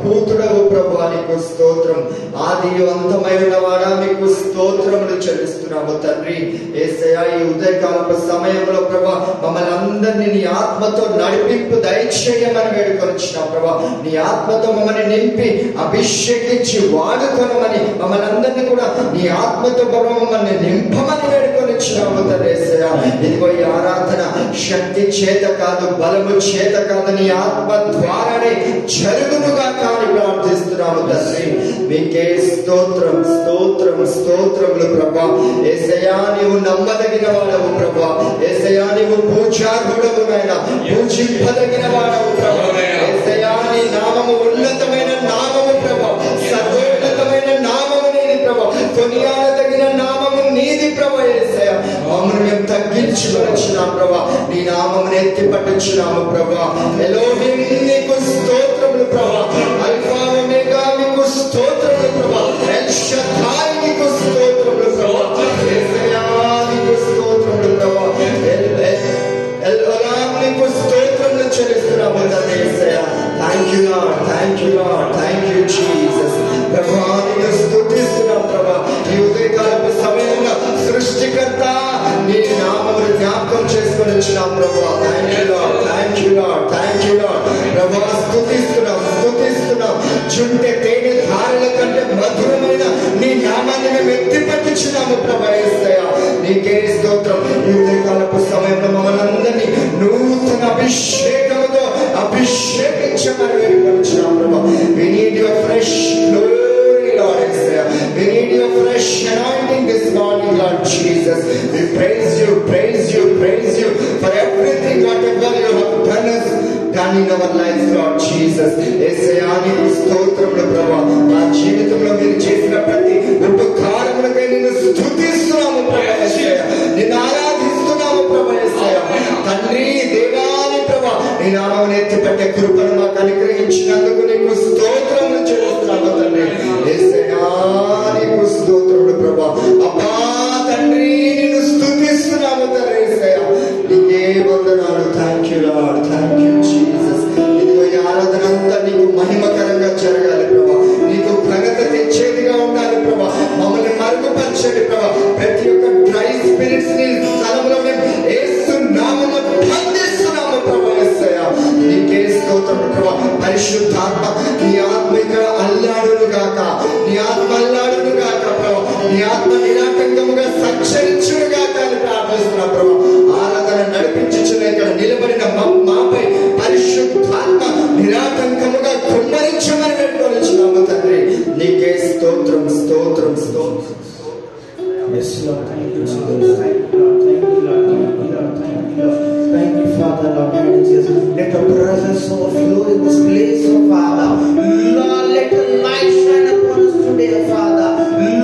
పూతుడవు ప్రభువా నీకు స్తోత్రం. ఆది అంతమై ఉన్నవాడా మీకు స్తోత్రములు చెల్లిస్తున్నాము తండ్రి. యేసయ్యా ఈ ఉదయకాలపు సమయంలో ప్రభా మమ్మల్ని అందరినీ నీ ఆత్మతో నడిపింపు దయచేయమని వేడుకొనిచ్చినావు ప్రభా. నీ ఆత్మతో మమ్మల్ని నింపి అభిషేకించి వాడుకొనమని మమ్మల్ని అందరినీ కూడా నీ ఆత్మతో ప్రభా మమ్మల్ని నింపమని వేడుకొనిచ్చినావు తండ్రి. యేసయ్యా ఇదిగో ఈ ఆరాధన శక్తి చేత కాదు, బలము చేత కాదు, నీ ఆత్మ ద్వారానే జరుగునుగా కానీ ప్రార్థిస్తున్నాము తండ్రి. మీకే స్తోత్రం స్తోత్రం స్తోత్రములు ప్రభా. యేసయ్యా నీవు నమ్మదగిన వాడవు ప్రభా. యేసయ్యా నీవు పూజార్హుడవు నాయనా, పూజింపదగిన వాడవు ప్రభా. యేసయ్యా నీ నామము ఉన్నతమైన నామము ప్రభా, సర్వోన్నతమైన నామము నీది ప్రభా, కొనియాడదగిన నామము నీది ప్రభా. యేసయ్యా మమ్మల్ని మేము తగ్గించుకొనిచ్చినాం ప్రభా, నీ నామమును ఎత్తి పట్టుచున్నాము ప్రభా. ఎలోహిం నీకు స్తోత్రములు ప్రభా. అల్ఫా ఒమేగా మీకు స్తోత్రములు ప్రభా. ఎల్ షద్దాయ్ నీకు స్తోత్రములు ప్రభా. యేసయ్యా నీకు స్తోత్రములు ప్రభా. ఎల్ ఒలామ్ నీకు స్తోత్రములు చెల్లిస్తున్నాము తండ్రి. యేసయ్యా thank you Lord, thank you Lord, thank you Jesus. ప్రభా నిన్ను స్తుతిస్తున్నాం ప్రభా. ఈ ఉదయకాలపు సమయంలో సృష్టికర్త నీ నామమును జ్ఞాపకం చేసుకొని వచ్చినాం ప్రభా. Thank you Lord, thank you Lord, thank you lord. ప్రభా స్తుతిస్తున్నాం స్తుతిస్తున్నాం. చుంటే తేనె ధారల కంటే మధురమైన నీ నామాన్ని మేము ఎత్తి పట్టుచున్నాము ప్రభా. యేసయ్యా నీకే స్తోత్రం. ఈ ఉదయకాలపు సమయంలో మమ్మల్ని అందరినీ నూతన అభిషేకముతో అభిషేకించమని వేడుకొనిచున్నాం ప్రభా. We need your fresh glory Lord Isaiah. We need your fresh anointing this morning Lord Jesus. We praise you, praise you, praise you for everything whatever you have done in our lives Lord Jesus. యేసయ్యా నీకు స్తోత్రములు ప్రభా. మా జీవితంలో మీరు చేసిన ప్రతి ఉపకారములకై నిన్ను స్తుతిస్తున్నాము ప్రభా. యేసయ్యా నిన్ను ఆరాధిస్తున్నాము ప్రభా. యేసయ్యా తండ్రి దేవాని ప్రభా నీ నామమును ఎత్తిపట్టే కృపను మాకు అనుగ్రహించినందుకు నీకు స్తోత్రములు చెల్లిస్తున్నాము తండ్రి. యేసయ్యా నీకు స్తోత్రములు ప్రభా. అబ్బా తండ్రి నిన్ను స్తుతిస్తున్నాము తండ్రి. యేసయ్యా నీకే వందనాలు. Thank you Lord, thank you Jesus. ఇదిగో ఈ ఆరాధన అంతా నీకు మహిమకరంగా జరగాలి ప్రభా. నీకు ఘనత తెచ్చేదిగా ఉండాలి ప్రభా. మమ్మల్ని మరుగుపరచండి ప్రభా. ప్రతి ఒక్క డ్రై స్పిరిట్స్ ని స్థలంలో మేము యేసు నామములో బంధిస్తున్నాము ప్రభా. యేసయ్యా నీకే స్తోత్రం ప్రభా. పరిశుద్ధాత్మ నీ ఆత్మ ఇక్కడ అల్లాడును గాక, నీ ఆత్మ అల్లాడును గాక ప్రభా. నీ ఆత్మ నిరాటంకముగా సంచరించును గాక అని ప్రార్థిస్తున్నా ప్రభా. ఆరాధన నడిపించుచున్న ఇక్కడ నిలబడిన మాపై పరిశుద్ధాత్మ నిరాటంకముగా కుమ్మరించమని పెట్టుకొనిచున్నాము తండ్రి. నీకే స్తోత్రం స్తోత్రం స్తోత్రం. Yes Lord, thank you Jesus, thank you Lord, thank you Lord, thank you Lord, thank you Lord, thank you Father Lord, Jesus. Let the presence overflow in this place, oh Father. Lord, let the light shine upon us today, oh Father.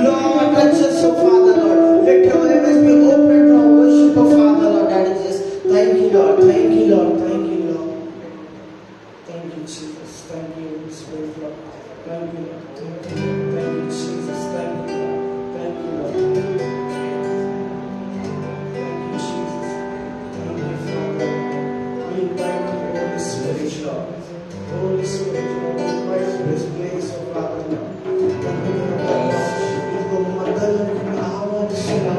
Lord, touch us, oh Father Lord. Let your heavens be open to our worship, oh Father Lord, Jesus. Thank you Lord, thank you Lord, thank you Lord. Thank you Jesus, thank you Holy Spirit Lord. Thank you Lord, thank you Jesus, thank you Lord, thank you Lord. Holy Spirit, Lord, invite this place of Father Lord. Thank you Lord, thank you Lord, thank you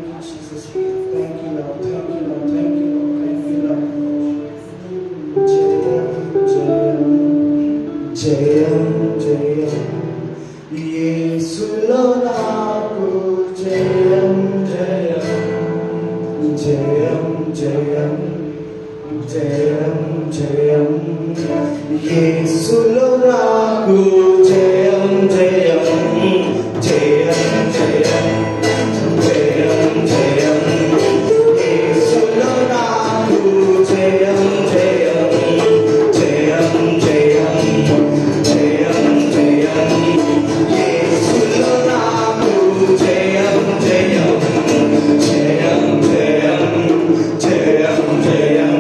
Jesus, thank you Lord, thank you Lord, thank you Lord, thank you Lord. జయం జయం యేసులో నాకు జయం జయం జయం జయం జయం జయం యేసులో నాకు జయం జయం జయం జయం జయం జయం యేసులో నాకు జయం జయం జయం జయం జయం జయం యేసులో నాకు జయం జయం జయం జయం జయం జయం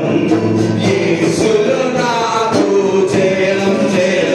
యేసులో నాకు జయం జయం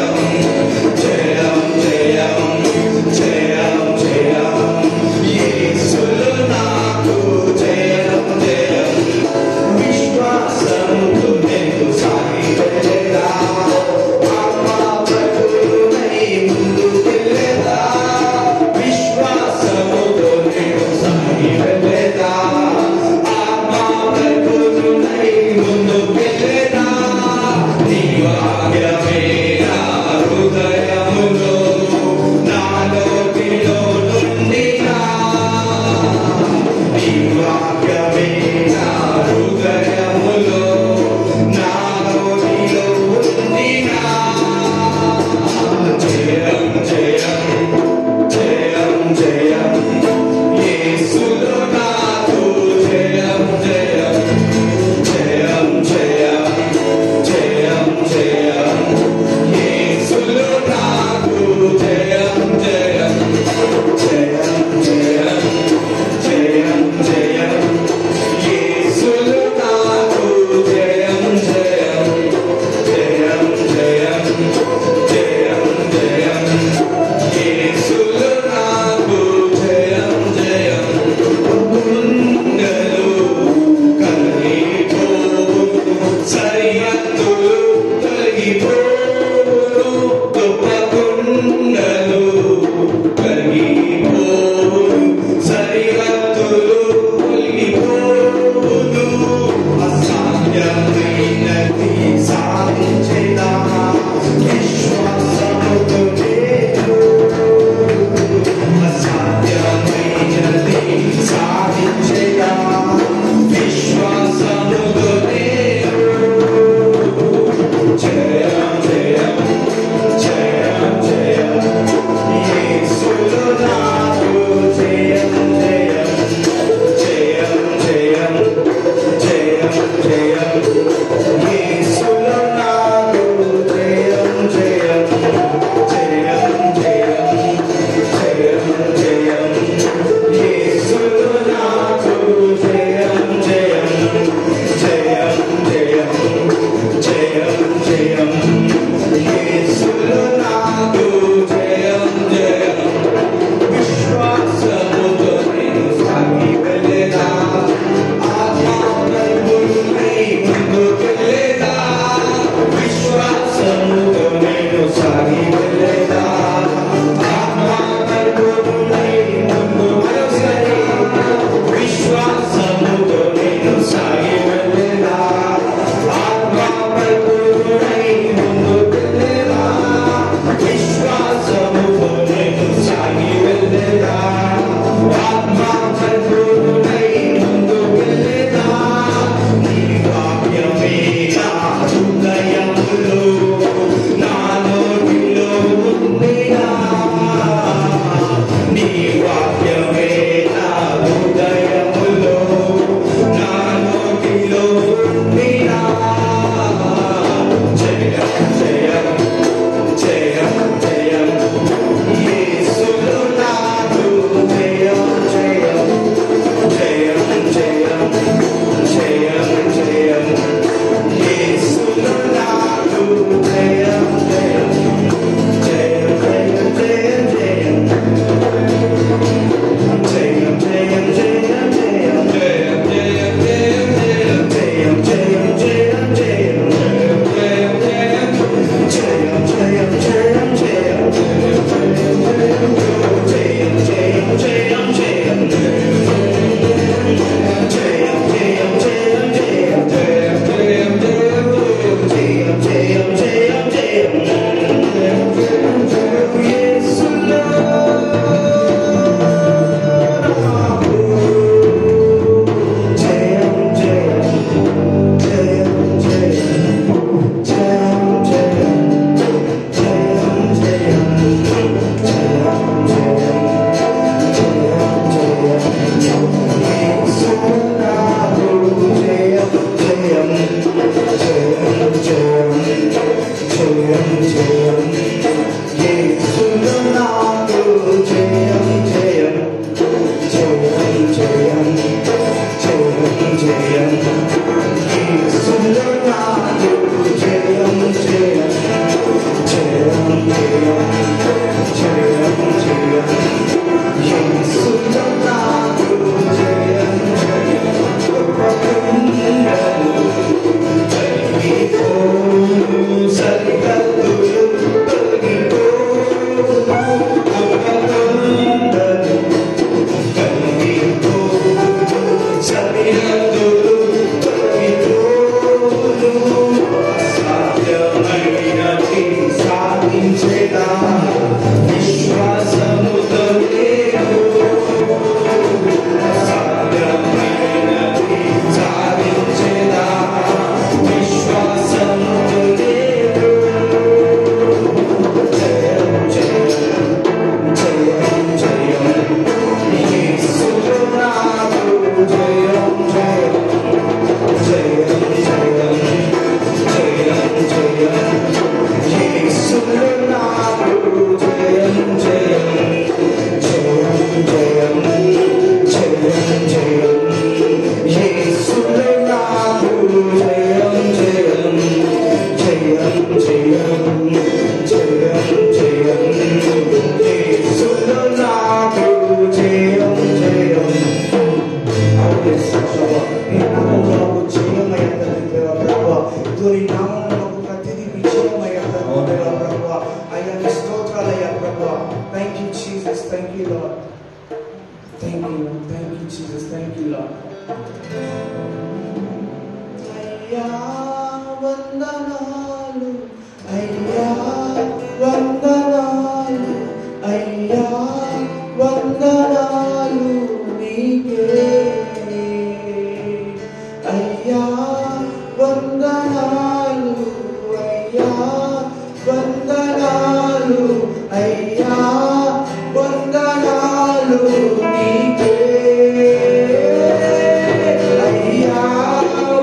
Thank you, Jesus. Thank you, Lord. Thank you, Jesus. Thank you, Lord. అయ్యా వందనాలు, అయ్యా వందనాలు, అయ్యా వందనాలు నీకే. అయ్యా వందనాలు, అయ్యా వందనాలు, అయ్యా వందనాలు నీకే. అయ్యా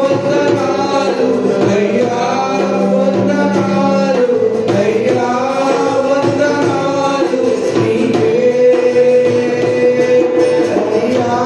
వందనాలు, అయ్యా వందనాలు, అయ్యా వందనాలు నీకే. అయ్యా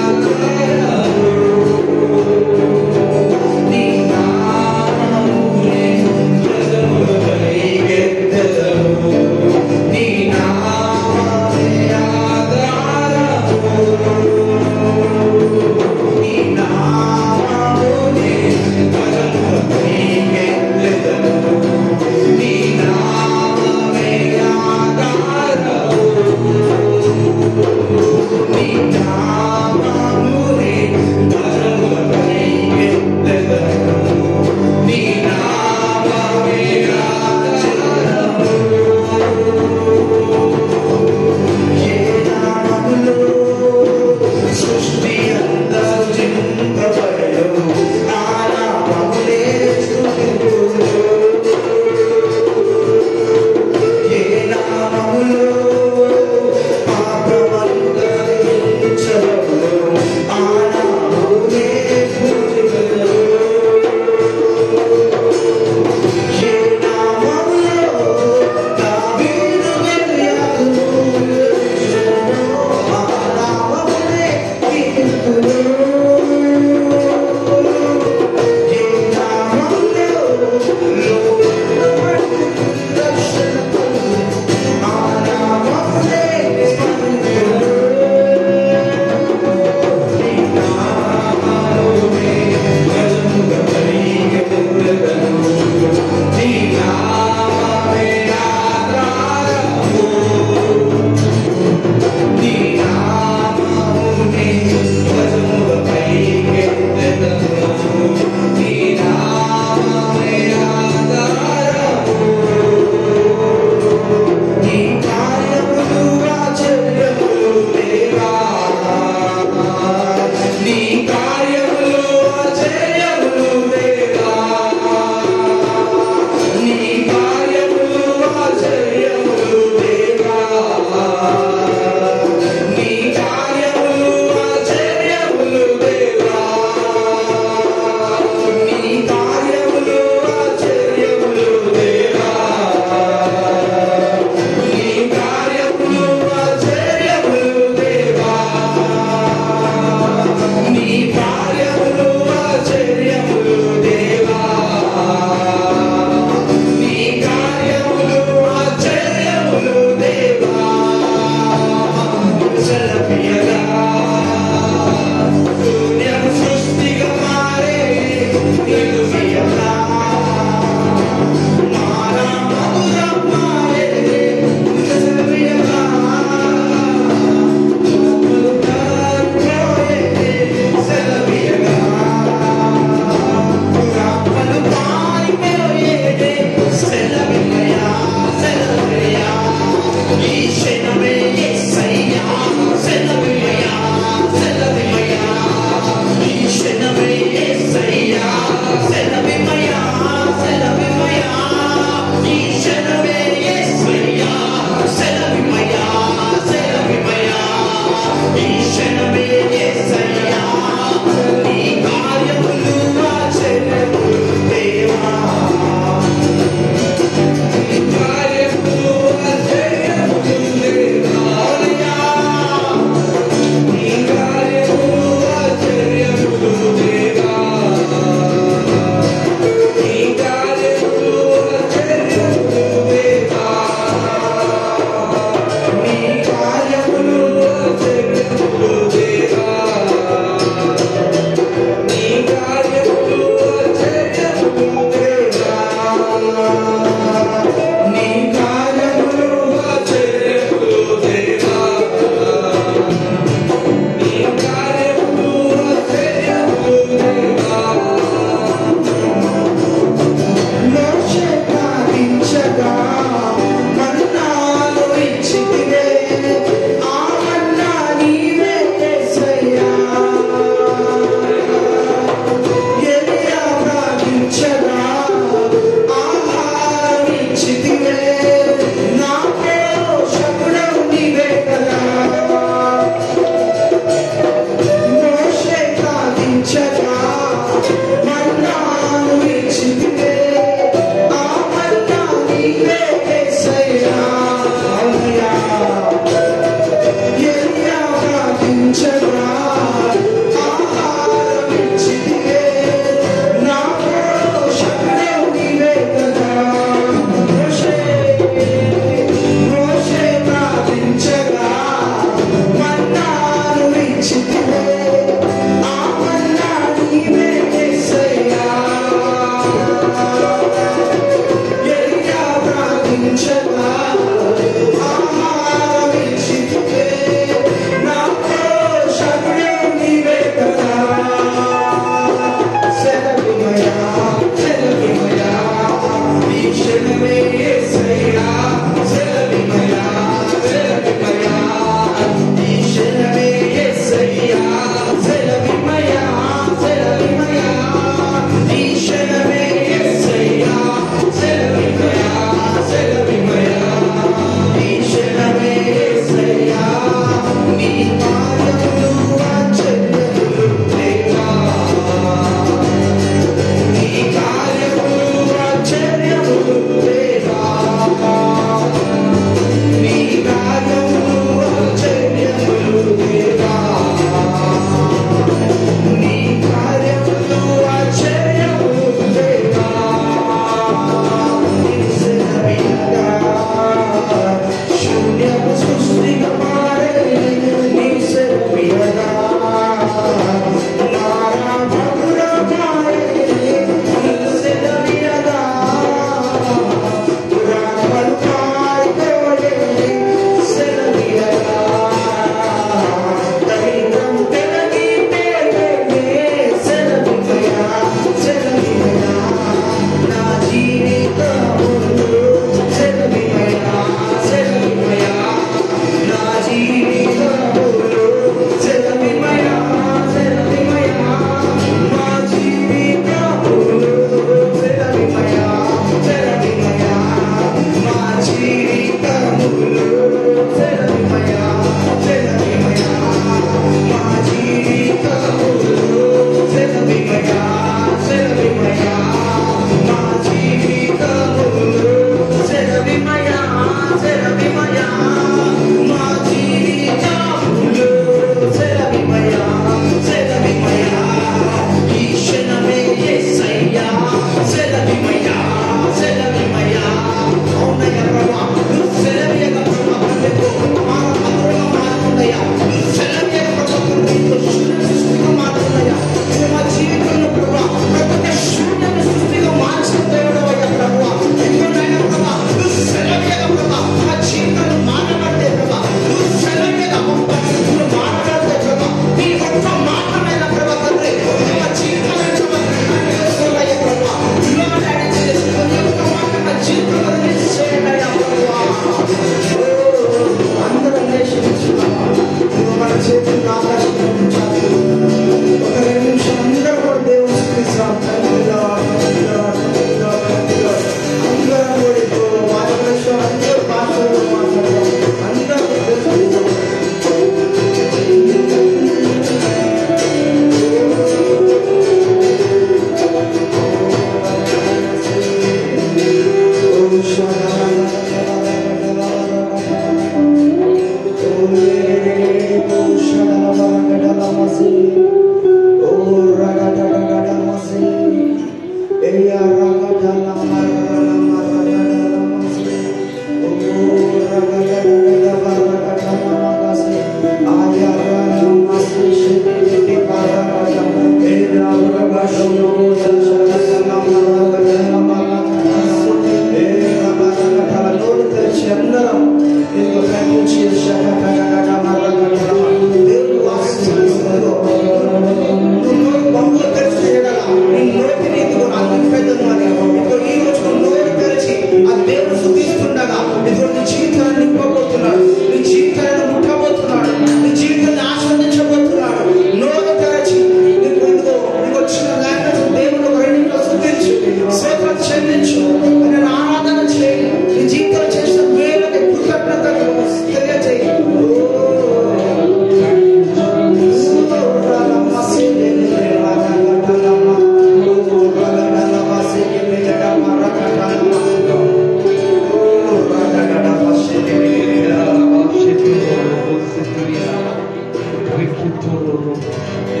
Thank you.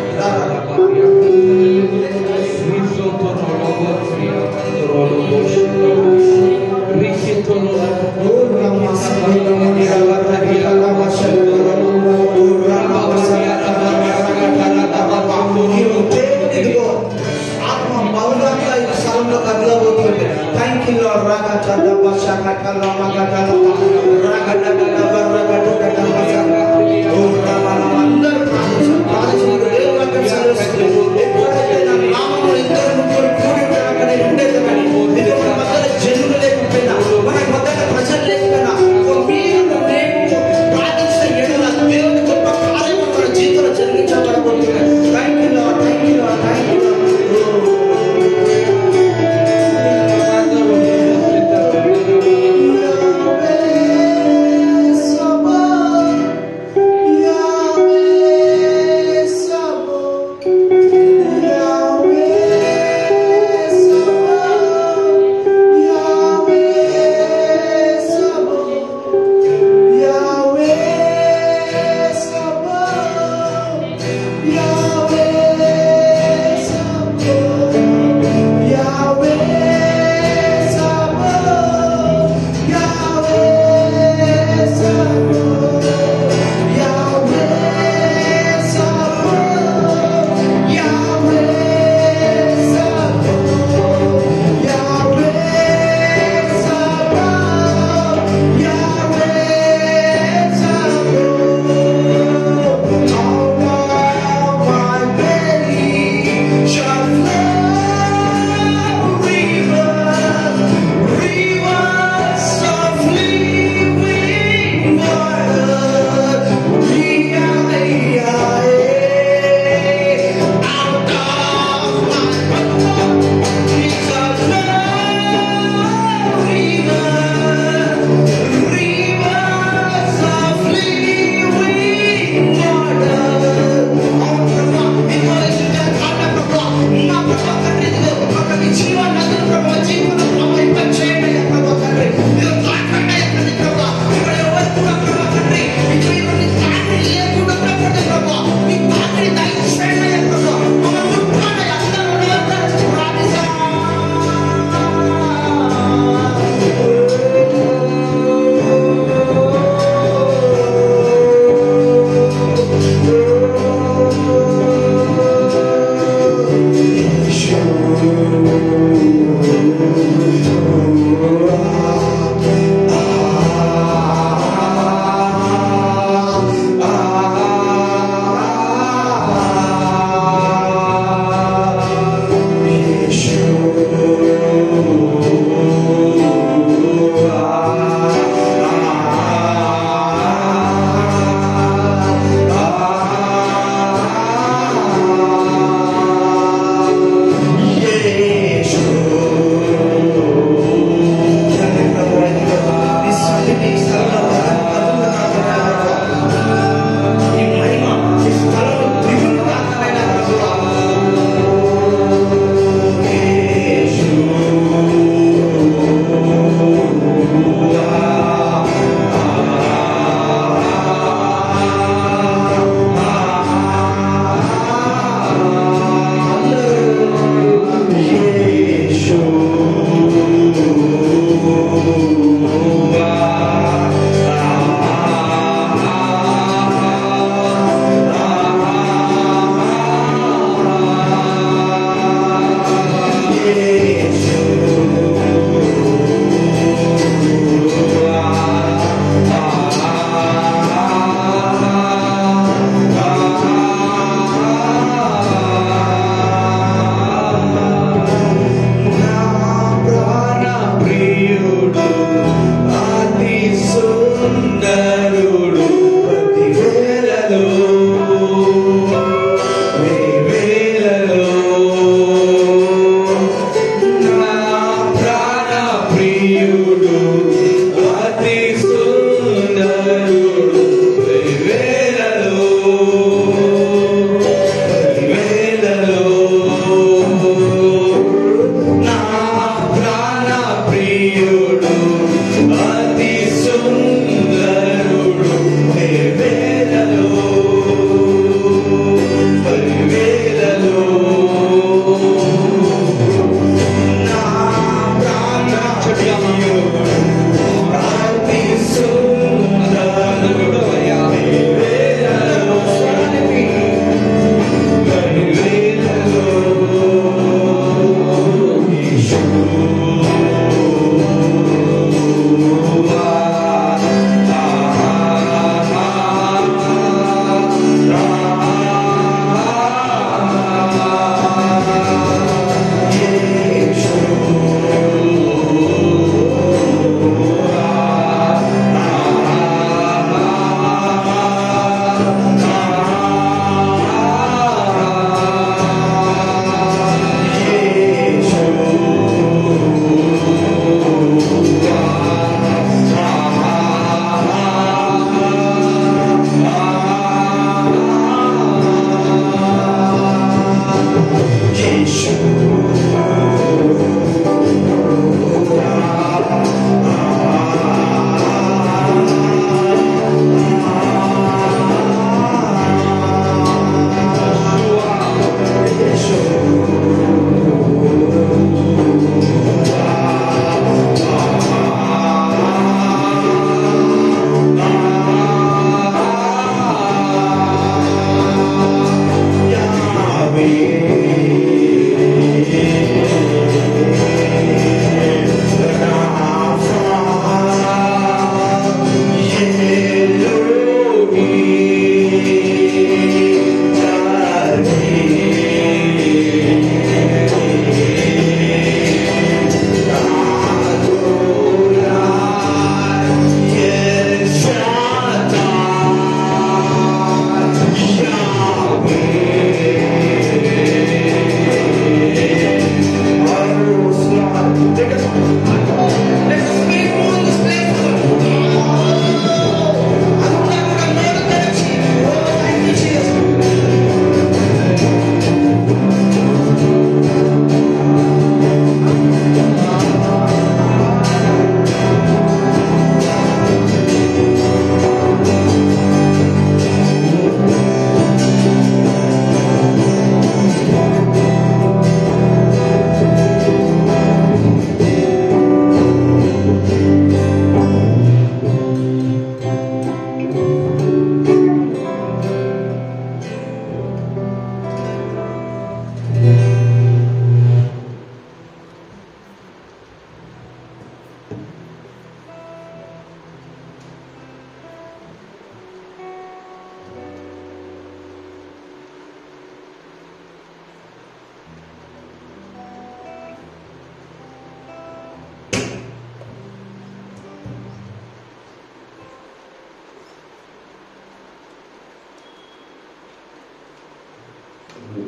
You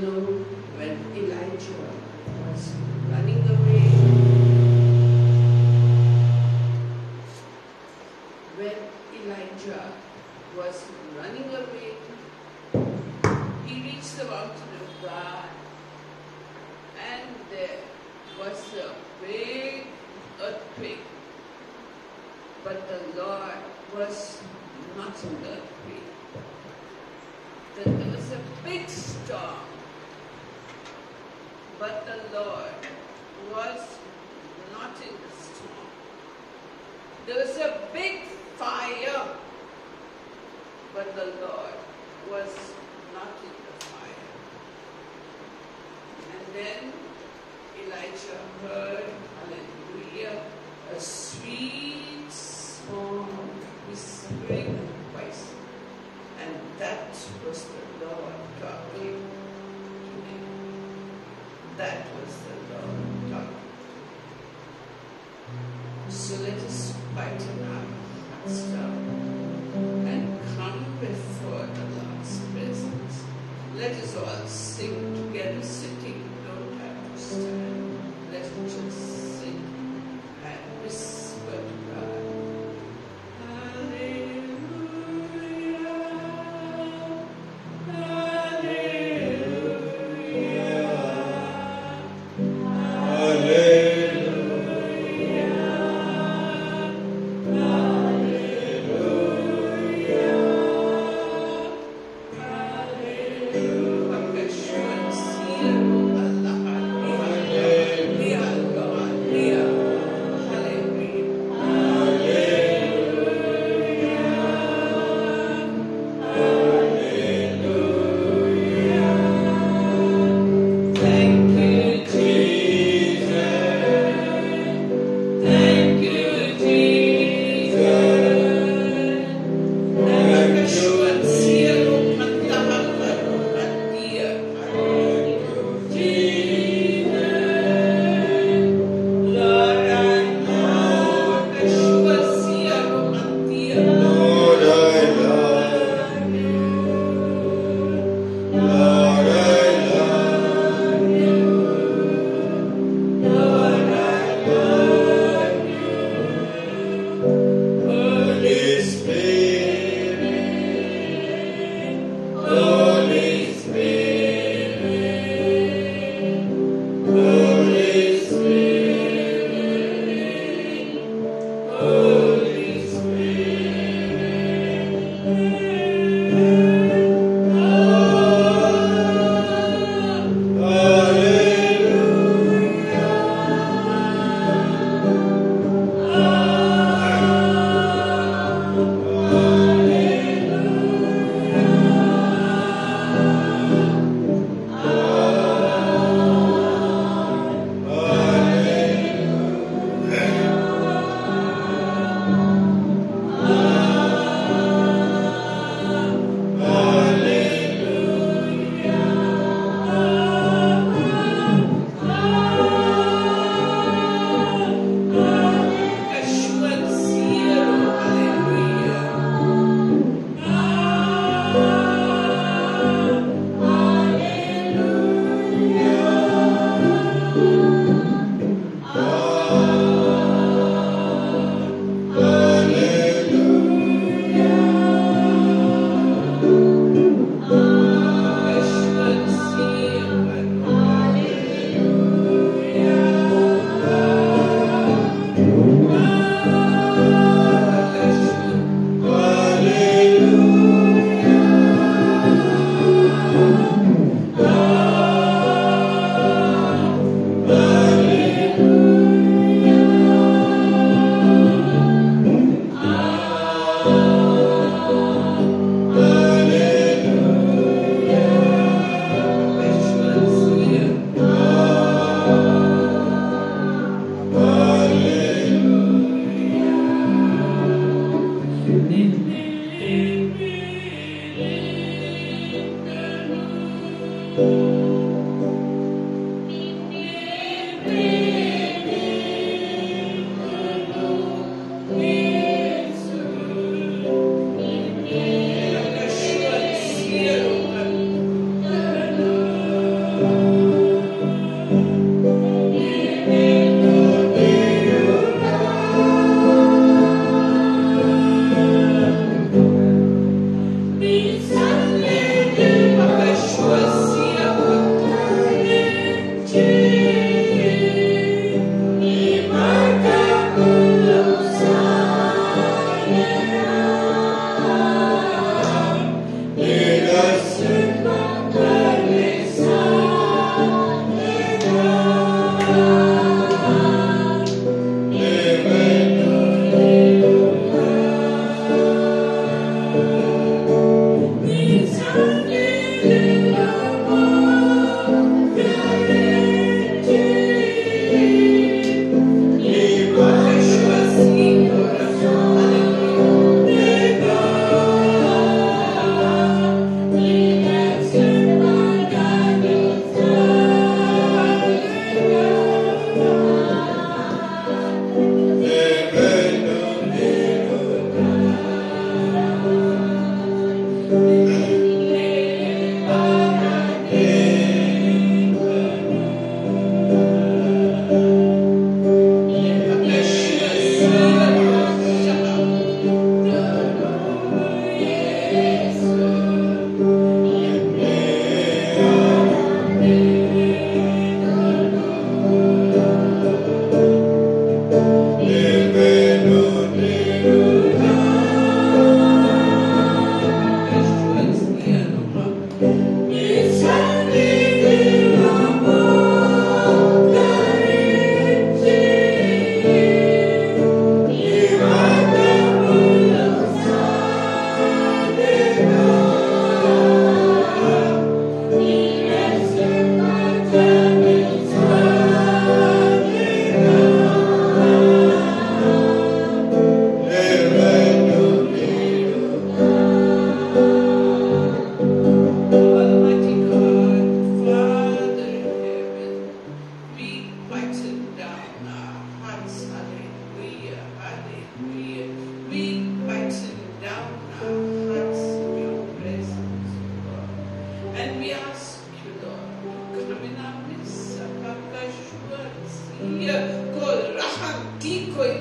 know, when Elijah was running away, he reached the mountain of God, and there was a big earthquake. But the Lord was not in the earthquake. There was a big storm, but the Lord was not in the storm. There was a big fire, but the Lord was not in the fire. And then Elijah heard, hallelujah, a sweet, small, whispering voice. And that was the Lord talking to him. That was the Lord talking to him. So let us quieten our hearts down and come before the Lord's presence. Let us all sing together, sitting. You don't have to stand. Let us just sing and whisper to God.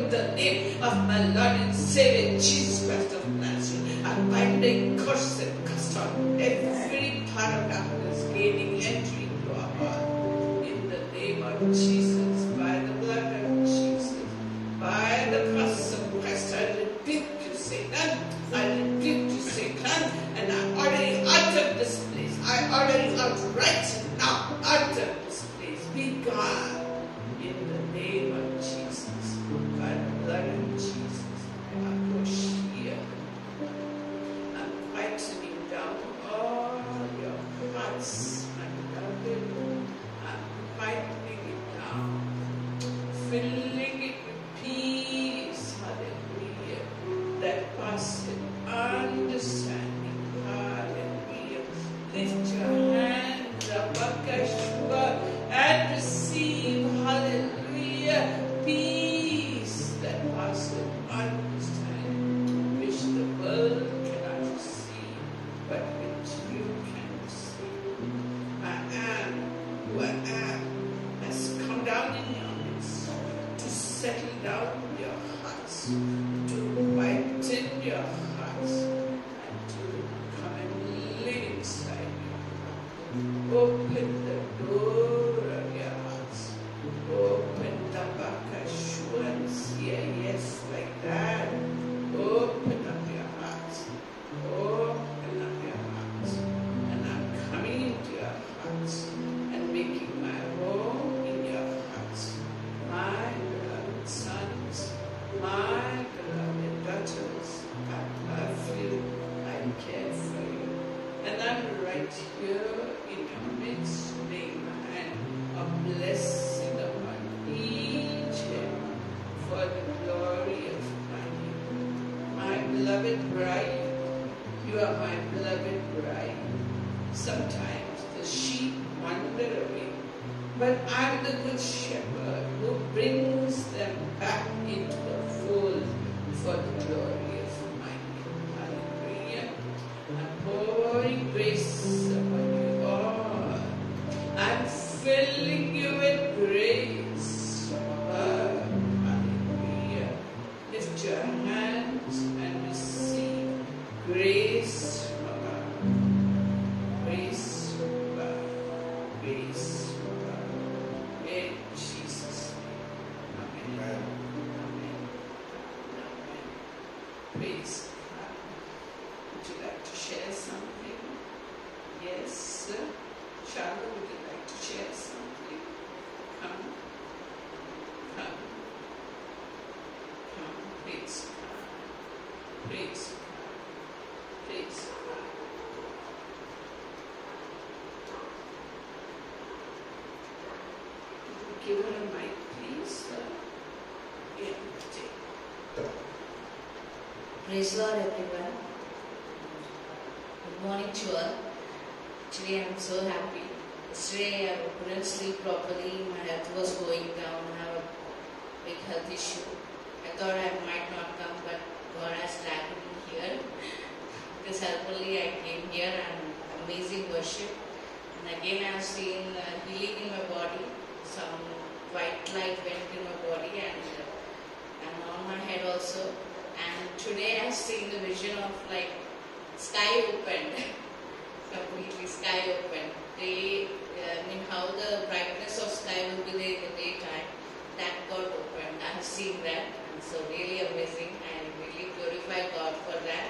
in the name of my Lord and Savior Jesus Christ of Nazareth. I bind a curse and cast out every part of darkness gaining entry into our heart. In the name of Jesus, by the blood of Jesus, by the cross of Christ, I rebuke you, Satan. I rebuke you, Satan, and I order you out of this place. I order you out right now, out of this place. Be gone. In the name of Jesus, by the blood of Jesus, I push here. I'm quietening down all your hearts, my beloved. I'm quietening it down, filling it with peace, hallelujah, that passes understanding, hallelujah. Lift your hands up, Akashua, and receive, hallelujah, peace that passes understanding, which the world cannot receive, but which you can receive. I am who I am has come down in your midst to settle down your hearts, to whiten your hearts, and to come and live inside you. Open the door of your hearts. Open the bakashu and see a yes like that. Open up your hearts. Open up your hearts. And I'm coming into your hearts and making my home in your hearts. My beloved sons, my beloved daughters, I love you, I care for you. And I'm right here in your midst, laying my hand of blessing upon each head for the glory of my name. My beloved bride, you are my beloved bride. Sometimes the sheep wander away, but I'm the good shepherd who brings them back into the fold for the glory of my name. Hallelujah. I'm pouring grace upon you all. I'm filling you with grace. Hallelujah. Lift your hands and receive grace from God. Grace from God. Grace from God. In Jesus' name. Amen. Amen. Amen. Praise God. Would you like to share something? Yes, Charlotte, would you like to share something? Come. Come. Come. Praise God. Praise God. Praise God. Give her a mic, please. Yeah, take. Praise the Lord, everyone. Good morning to all. Today I'm so happy. Yesterday I couldn't sleep properly. My health was going down. I have a big health issue. I thought I might not come, but God has dragged me here. Because helpfully I came here and amazing worship. And again I have seen healing in my body. Some white light went in my body and on my head also. And today I have seen the vision of like sky opened, completely sky opened. How the brightness of sky will be there in the daytime, that got opened. I have seen that, and so really amazing. I really glorify God for that.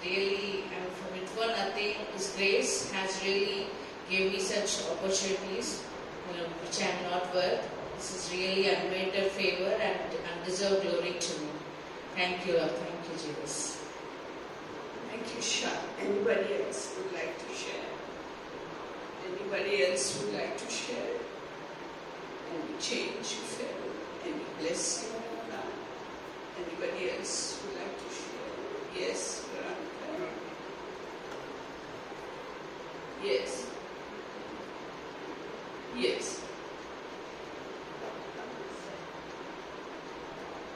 Really, and from it for nothing, His grace has really given me such opportunities, which I am not worth. This is really unmerited favor and undeserved glory to me. Thank you, Lord. Thank you, Jesus. Thank you, Shah. Anybody else would like to share? Anybody else would like to share? Any change you felt? Any blessing? Anybody else would like to share? Yes, Veronica. Yes. Yes.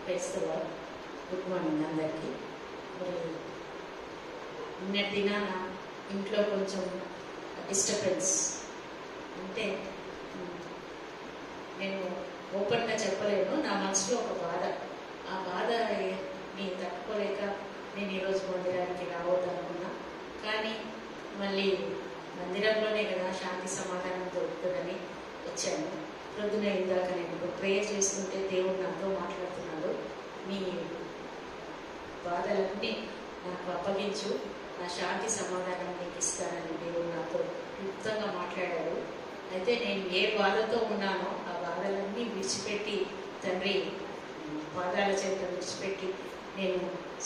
Praise the Lord. Good morning, అందరికీ. నిన్నటిన ఇంట్లో కొంచెం disturbance అంటే నేను ఓపెన్గా చెప్పలేను. నా మనసులో ఒక బాధ. మీ బాధలన్నీ నాకు అప్పగించు, నా శాంతి సమాధానం నీకు ఇస్తానని దేవుడు నాతో క్లుప్తంగా మాట్లాడాడు. అయితే నేను ఏ బాధతో ఉన్నానో ఆ బాధలన్నీ విడిచిపెట్టి తండ్రి పాదాల చేత విడిచిపెట్టి నేను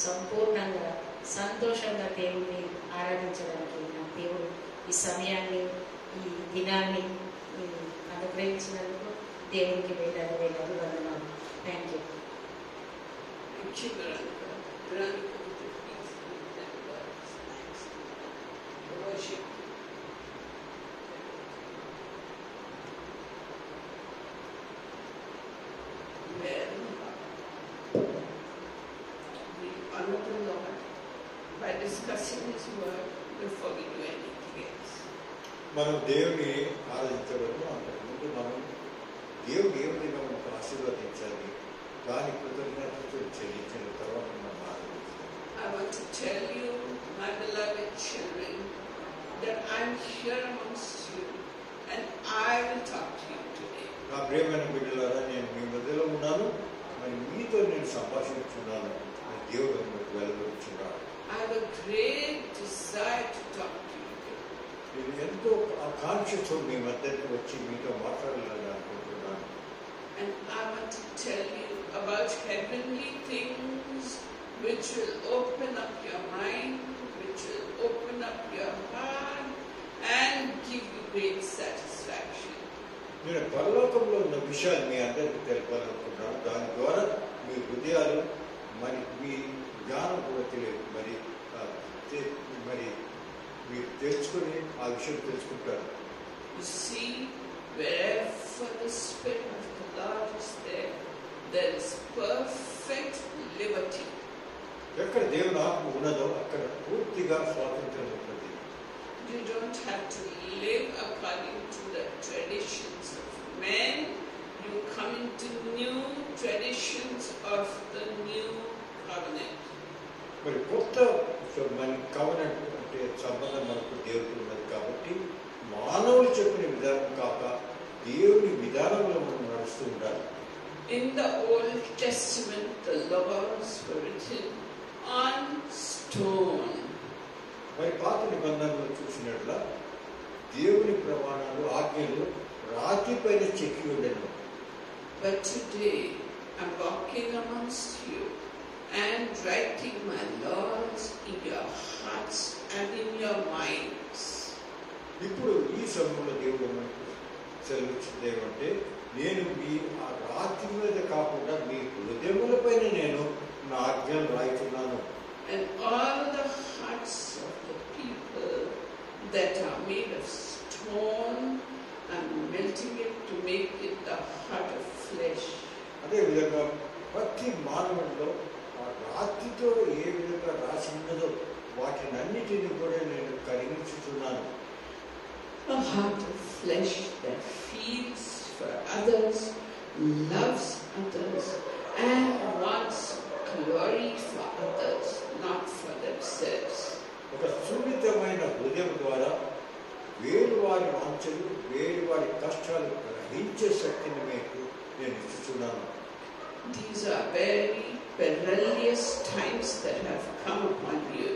సంపూర్ణంగా సంతోషంగా దేవుడిని ఆరాధించడానికి నా దేవుడు ఈ సమయాన్ని ఈ దినాన్ని అనుగ్రహించినందుకు దేవునికి వేలాది వేలాది వందనాలు. Thank you. Worship. When we honor the Lord by discussing His word before we do anything else. మనం దేవుని ఆరాధించబడము అంతకుముందు మనం దేవుడు ఏ విధంగా మనకు ఆశీర్వదించాలి, దాని కృతజ్ఞతలు చెల్లించిన తర్వాత మనం ఆరాధించాలి. I want to tell you, my beloved children, that I'm here amongst you and I will talk to you today. నా ప్రియమైన బిడ్డలారా, నేను మీ మధ్యలో ఉన్నాను, మరి మీతో నేను సంభాషించున్నాను. దేవుడు మీకు వెలువరించున్నాడు. I have a great desire to talk to you today. నేను ఎంతో ఆకాంక్షతో మీ మధ్యకి వచ్చి మీతో మాట్లాడాలని అనుకుంటున్నాను. And I want to tell you about heavenly things which will open up your mind, which will open up your heart and give you great satisfaction. నేను పరలోకంలో ఉన్న విషయాలు మీ అందరికీ తెలపాలనుకుంటున్నాను. దాని ద్వారా మీ హృదయాలు మరి మీ జ్ఞానం కూడా తెలియదు, మరి మీరు తెలుసుకొని ఆ విషయం తెలుసుకుంటారు. You see, wherever the Spirit of the Lord is there, there is perfect liberty. ఎక్కడ దేవుని ఆత్మ ఉన్నదో అక్కడ పూర్తిగా స్వాతంత్రం ఉంటుంది. You don't have to live according to the traditions of men. You come into new traditions of the new covenant. మరి కొత్త మన కవనెంట్ అంటే సంబంధం మనకు దేవుడికి ఉన్నది కాబట్టి మానవులు చెప్పిన విధానం కాక దేవుని విధానంలో మనం నడుస్తూ ఉండాలి. In the Old Testament, the laws were written on stone. మరి పాత నిబంధనలు చూసినట్ల దేవుని ప్రమాణాలు ఆజ్ఞలు రాతి పైన చెక్కి ఉండను. But today, I'm walking amongst you and writing my laws in your hearts and in your minds. ఇప్పుడు ఈ సమయంలో దేవుడు మనకు సెలవిచ్చింది ఏమంటే, నేను మీ ఆ రాతి మీద కాకుండా మీ హృదయముల పైన నేను నా ఆజ్ఞలు రాయితున్నాను. And all the hearts of the people that are made of stone, I'm melting it to make it the heart of flesh. అదేవిధంగా ప్రతి మానవుడిలో ఆ రాతితో ఏ విధంగా రాసి ఉన్నదో వాటినన్నిటిని కూడా నేను కరిగించుతున్నాను. A heart of flesh that feels for others, loves others, and wants glory for others, not for themselves. ఒక సున్నితమైన హృదయం ద్వారా వేరు వారి వాంఛలు, వేరు వారి కష్టాలు గ్రహించే శక్తిని మీకు నేను ఇస్తున్నాను. These are very perilous times that have come upon you.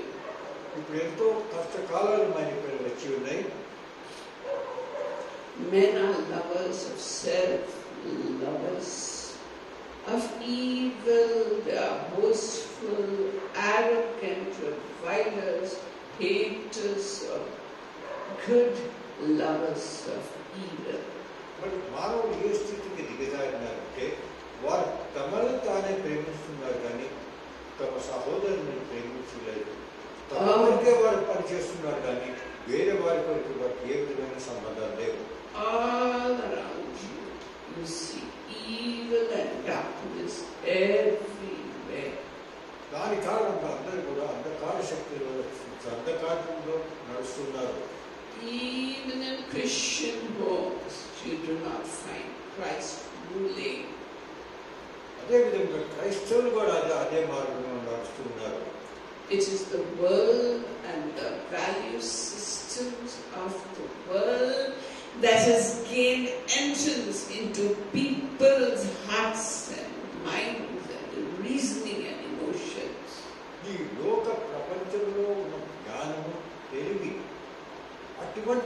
ఇప్పుడు ఎంతో కష్టకాలాలు మన ఇక్కడ వచ్చి ఉన్నాయి. Men are lovers of self, lovers of evil, they are boastful, arrogant, revilers, haters of good, lovers of evil. మరి మానవులు ఏ స్థితికి దిగజారినారంటే వారు తమను తానే ప్రేమిస్తున్నారు కానీ తమ సహోదరుని ప్రేమించలేదు. తమకే వారు పనిచేస్తున్నారు కానీ వేరే వారి కొరకు వారికి ఏ విధమైన సంబంధాలు లేవు. All around you, you see evil and darkness everywhere. దాని కారణంగా అందరూ కూడా అంధకార శక్తిలో అంధకారంలో నడుస్తున్నారు. Even in Christian homes, you do not find Christ ruling. అదేవిధంగా క్రైస్తవులు కూడా అదే మార్గంలో నడుస్తున్నారు. It is the world and the value systems of the world that has gained entrance into people's hearts and minds and reasoning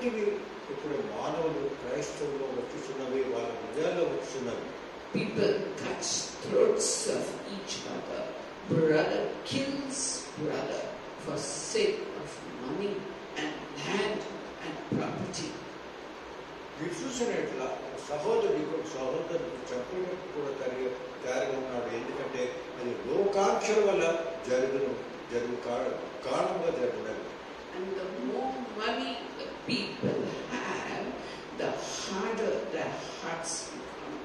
ఇటువంటివి ఇప్పుడు మానవులు క్రైస్తవులు వచ్చుచున్నవి, వాళ్ళ హృదయాల్లో వచ్చుచున్నవి. People cut throats of each other. Brother kills brother for sake of money and land and property. మీరు చూసినట్ల సహోదరుడికి చంపడానికి కూడా తయారుగా ఉన్నాడు. ఎందుకంటే అది లోకాంక్షల వల్ల జరుగు కారణంగా జరుగుతుంది. And the more money the people have, the harder their hearts become.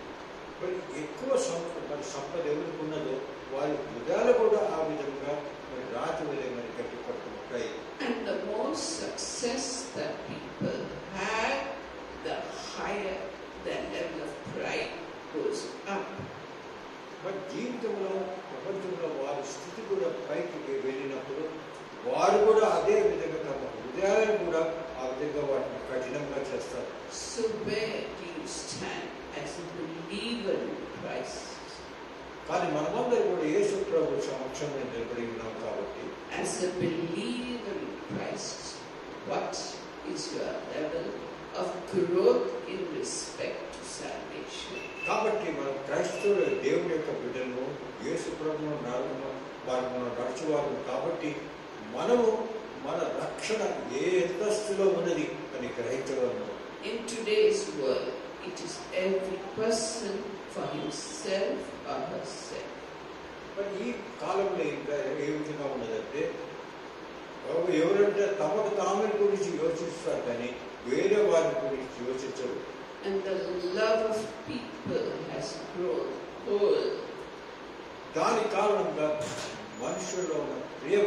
మరి ఎక్కువ సంపద ఎవరికి ఉన్నదో వారి హృదయాలు కూడా ఆ విధంగా మరి రాతి వలె మరి గట్టిపడుతుంటాయి. And the more success that people have, the higher their level of pride goes up. మరి జీవితంలో ప్రపంచంలో వారి స్థితి కూడా పైకి వెళ్ళినప్పుడు వారు కూడా అదే విధంగా తమ హృదయాలను కూడా ఆ విధంగా వాటిని కఠినంగా చేస్తారు. So where do you stand as a believer in Christ? కానీ మనమందరం కూడా యేసు ప్రభు సమక్షంలో నిలబడి ఉన్నాం కాబట్టి As a believer in Christ, what is your level of growth in respect to salvation? కాబట్టి మనం క్రైస్తవులు దేవుని యొక్క బిడ్డలను యేసు ప్రభువును వారు మనం నడుచువారు కాబట్టి మనము మన రక్షణ ఏ అంతస్తులో ఉన్నది అని గ్రహించగలము. In today's world, it is every person for himself or herself. మరి ఈ కాలంలో ఇంకా ఏ విధంగా ఉన్నదంటే ఎవరంటే తమకు తామే గురించి యోచిస్తారు కానీ వేరే వారి గురించి యోచించరు. And the love of people has grown cold. దాని కారణంగా మనుషుల్లో ఉన్న ప్రేమ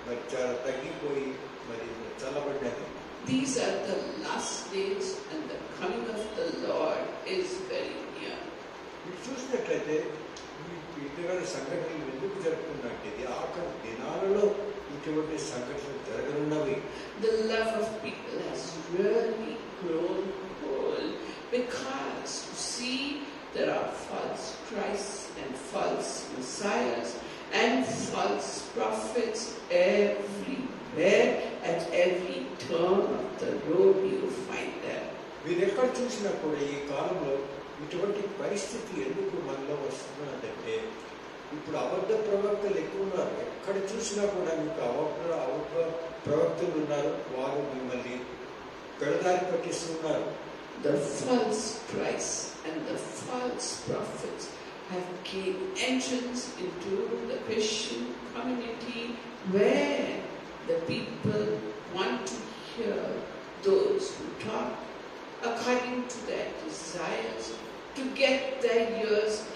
మరి చాలా తగ్గిపోయి మరి చల్లబడినది. These are the last days and the coming of the Lord is very near. మీరు చూసినట్లయితే ఇటువంటి సంఘటనలు ఎందుకు జరుగుతున్నట్టు ఇది ఆఖరి దినాలలో ఇటువంటి సంఘటనలు జరగనున్నవి. The love of people has really grown cold because you see there are false Christs and false messiahs and false prophets everywhere. At every turn of the road you find them. మీరు ఎక్కడ చూసినా కూడా ఈ కాలంలో ఇటువంటి పరిస్థితి ఎందుకు మనలో వస్తున్నదంటే ఇప్పుడు అబద్ధ ప్రవక్తలు ఎక్కువ ఉన్నారు. ఎక్కడ చూసినా కూడా మీకు అబద్ధ ప్రవక్తలు ఉన్నారు. వారు మిమ్మల్ని పెడదారి పట్టిస్తున్నారు. The false Christ and the false prophets have gained entrance into the Christian community where the people want to hear those who talk according to their desires to get their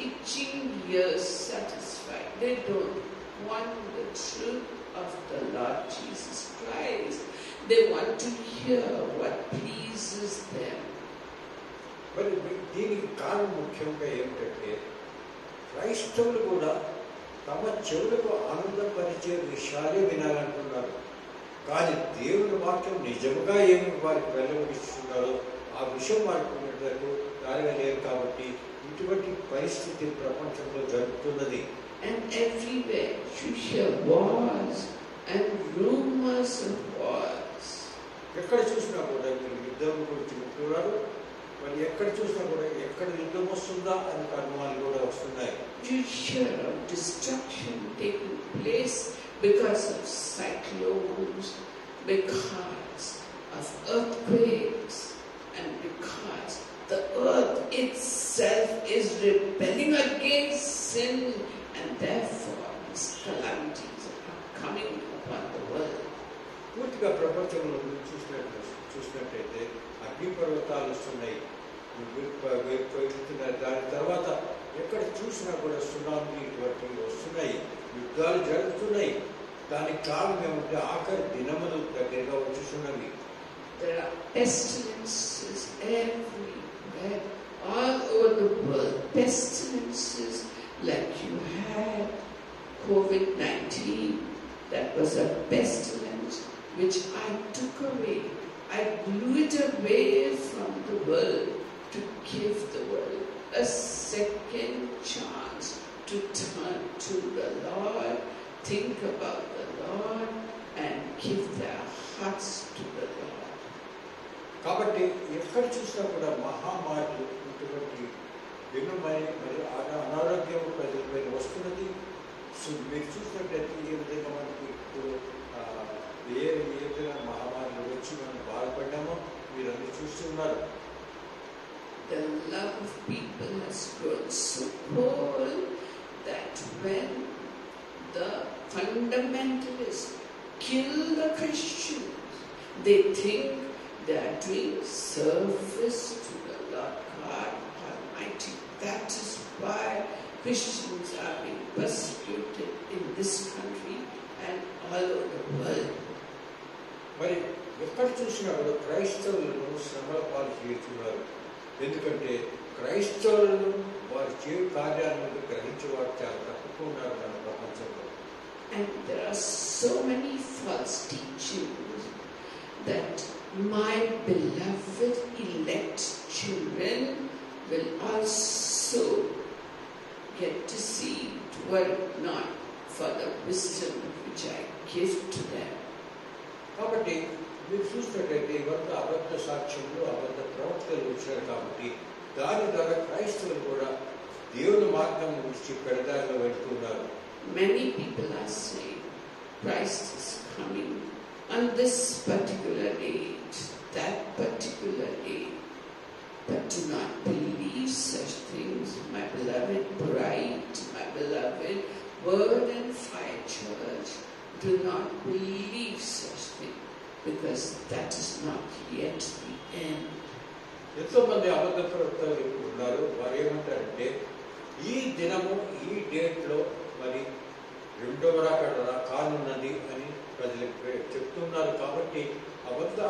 itching ears satisfied. They don't want the truth of the Lord Jesus Christ. They want to hear what pleases them. మరి దీనికి కారణం ముఖ్యంగా ఏమిటంటే క్రైస్తవులు కూడా తమ చెవులకు ఆనందపరిచే విషయాలే వినాలంటున్నారు. కానీ దేవుని వాక్యం నిజంగా ఏమి వారికి వెల్లడిస్తున్నారో ఆ విషయం వారికి ఉండేటట్టు దారిగా లేదు. కాబట్టి ఇటువంటి పరిస్థితి ప్రపంచంలో జరుగుతున్నది. And everywhere you hear wars and rumors of wars. ఎక్కడ చూసినా కూడా యుద్ధం గురించి చెప్తున్నారు. మరి ఎక్కడ చూసినా కూడా ఎక్కడ యుద్ధం వస్తుందా అని అనుమానాలు కూడా వస్తున్నాయి. You hear of destruction taking place because of cyclones, because of earthquakes, and because the earth itself is rebelling against sin, and therefore these calamities are coming upon the world. పూర్తిగా ప్రపంచంలో చూసినట్టయితే అగ్నిపర్వతాలు వస్తున్నాయి, దాని తర్వాత ఎక్కడ చూసినా కూడా సునామీ ఇటువంటివి వస్తున్నాయి, యుద్ధాలు జరుగుతున్నాయి. దానికి కారణం ఏమంటే ఆఖరి దినములు దగ్గరగా వచ్చేస్తున్నవి. There are pestilences everywhere, all over the world. Pestilences like you had COVID-19. That was a pestilence which I took away. I blew it away from the world to give the world a second chance to turn to the Lord, think about the Lord, and give their hearts to the Lord. కాబట్టి ఎక్కడ చూసినా కూడా మహామారి ఇటువంటి విన్నమై మరి అనారోగ్యం ప్రజల పైన వస్తున్నది. సో మీరు చూసినట్లయితే ఏ విధంగా మనకి ఇప్పుడు ఏ విధంగా మహామారులు వచ్చి మనం బాధపడ్డామో మీరన్నీ చూస్తున్నారు. The love of people has grown so cold that when the fundamentalists kill the Christians, they think they are doing service to the Lord God Almighty. That is why Christians are being persecuted in this country and all over the world. మరి ఎక్కడ చూసినా కూడా క్రైస్తవులను శ్రమల పాలు చేస్తున్నారు. ఎందుకంటే క్రైస్తవులను వారి చేయ కార్యాలను గ్రహించేవారు చాలా తక్కువ ఉన్నారు మన ప్రపంచంలో. And there are so many false teachings that my beloved elect children will also get deceived were it not for the wisdom which I give to them. కాబట్టి మీరు చూసినట్లయితే ఇవంతా అబద్ధ సాక్ష్యంలో అబద్ధ ప్రవక్తలు వచ్చారు. కాబట్టి దాని ద్వారా క్రైస్తవులు కూడా దేవుని మార్గం గురించి పెడదారిలో వెళ్తున్నారు. Many people are saying Christ is coming on this particular date, that particular date, but do not believe such things, my beloved bride, my beloved Word and Fire Church. Do not believe such things, because that is not yet the end. ఎంతో మంది అబద్ధ ప్రవక్తలు ఇప్పుడు ఉన్నారు. వారు ఏమంటారంటే ఈ దినము ఈ డేట్లో మరి రెండవ రాకడ కానున్నది అని ప్రజలకు చెప్తున్నారు. కాబట్టి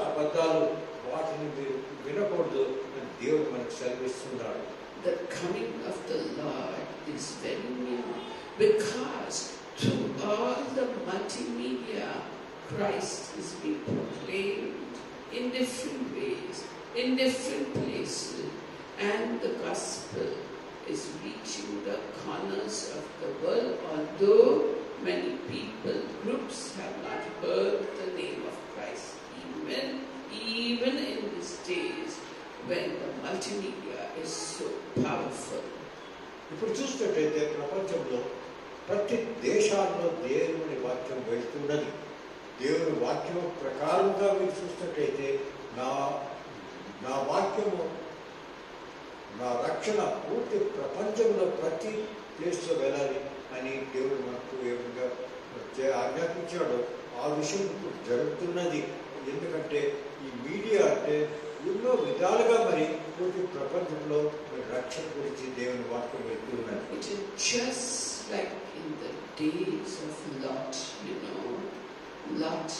అబద్ధాలు వాటిని మీరు వినకూడదు అని దేవుడు మనకు సెలవిస్తున్నాడు. The coming of the Lord is very near, because through all the multimedia, Christ is being proclaimed in different ways, in different places, and the gospel is reaching the corners of the world, although many people, groups have not heard the name of Christ, even in these days when the multimedia is so powerful. ఇప్పుడు చూసినట్టయితే ప్రపంచంలో ప్రతి దేశాల్లో దేవుని వాక్యం వెళ్తున్నది. దేవుని వాక్యం ప్రకారంగా మీరు చూసినట్టయితే నా వాక్యము నా రక్షణ పూర్తి ప్రపంచంలో ప్రతి ప్లేస్లో వెళ్ళాలి అని దేవుడు మనకు ఏ విధంగా ఆజ్ఞాపించాడో ఆ విషయం ఇప్పుడు జరుగుతున్నది. ఎందుకంటే ఈ మీడియా అంటే ఎన్నో విధాలుగా మరి పూర్తి ప్రపంచంలో రక్షణ గురించి దేవుని వాక్యం వెళ్తున్నది. It is just like in the days of Lot, Lot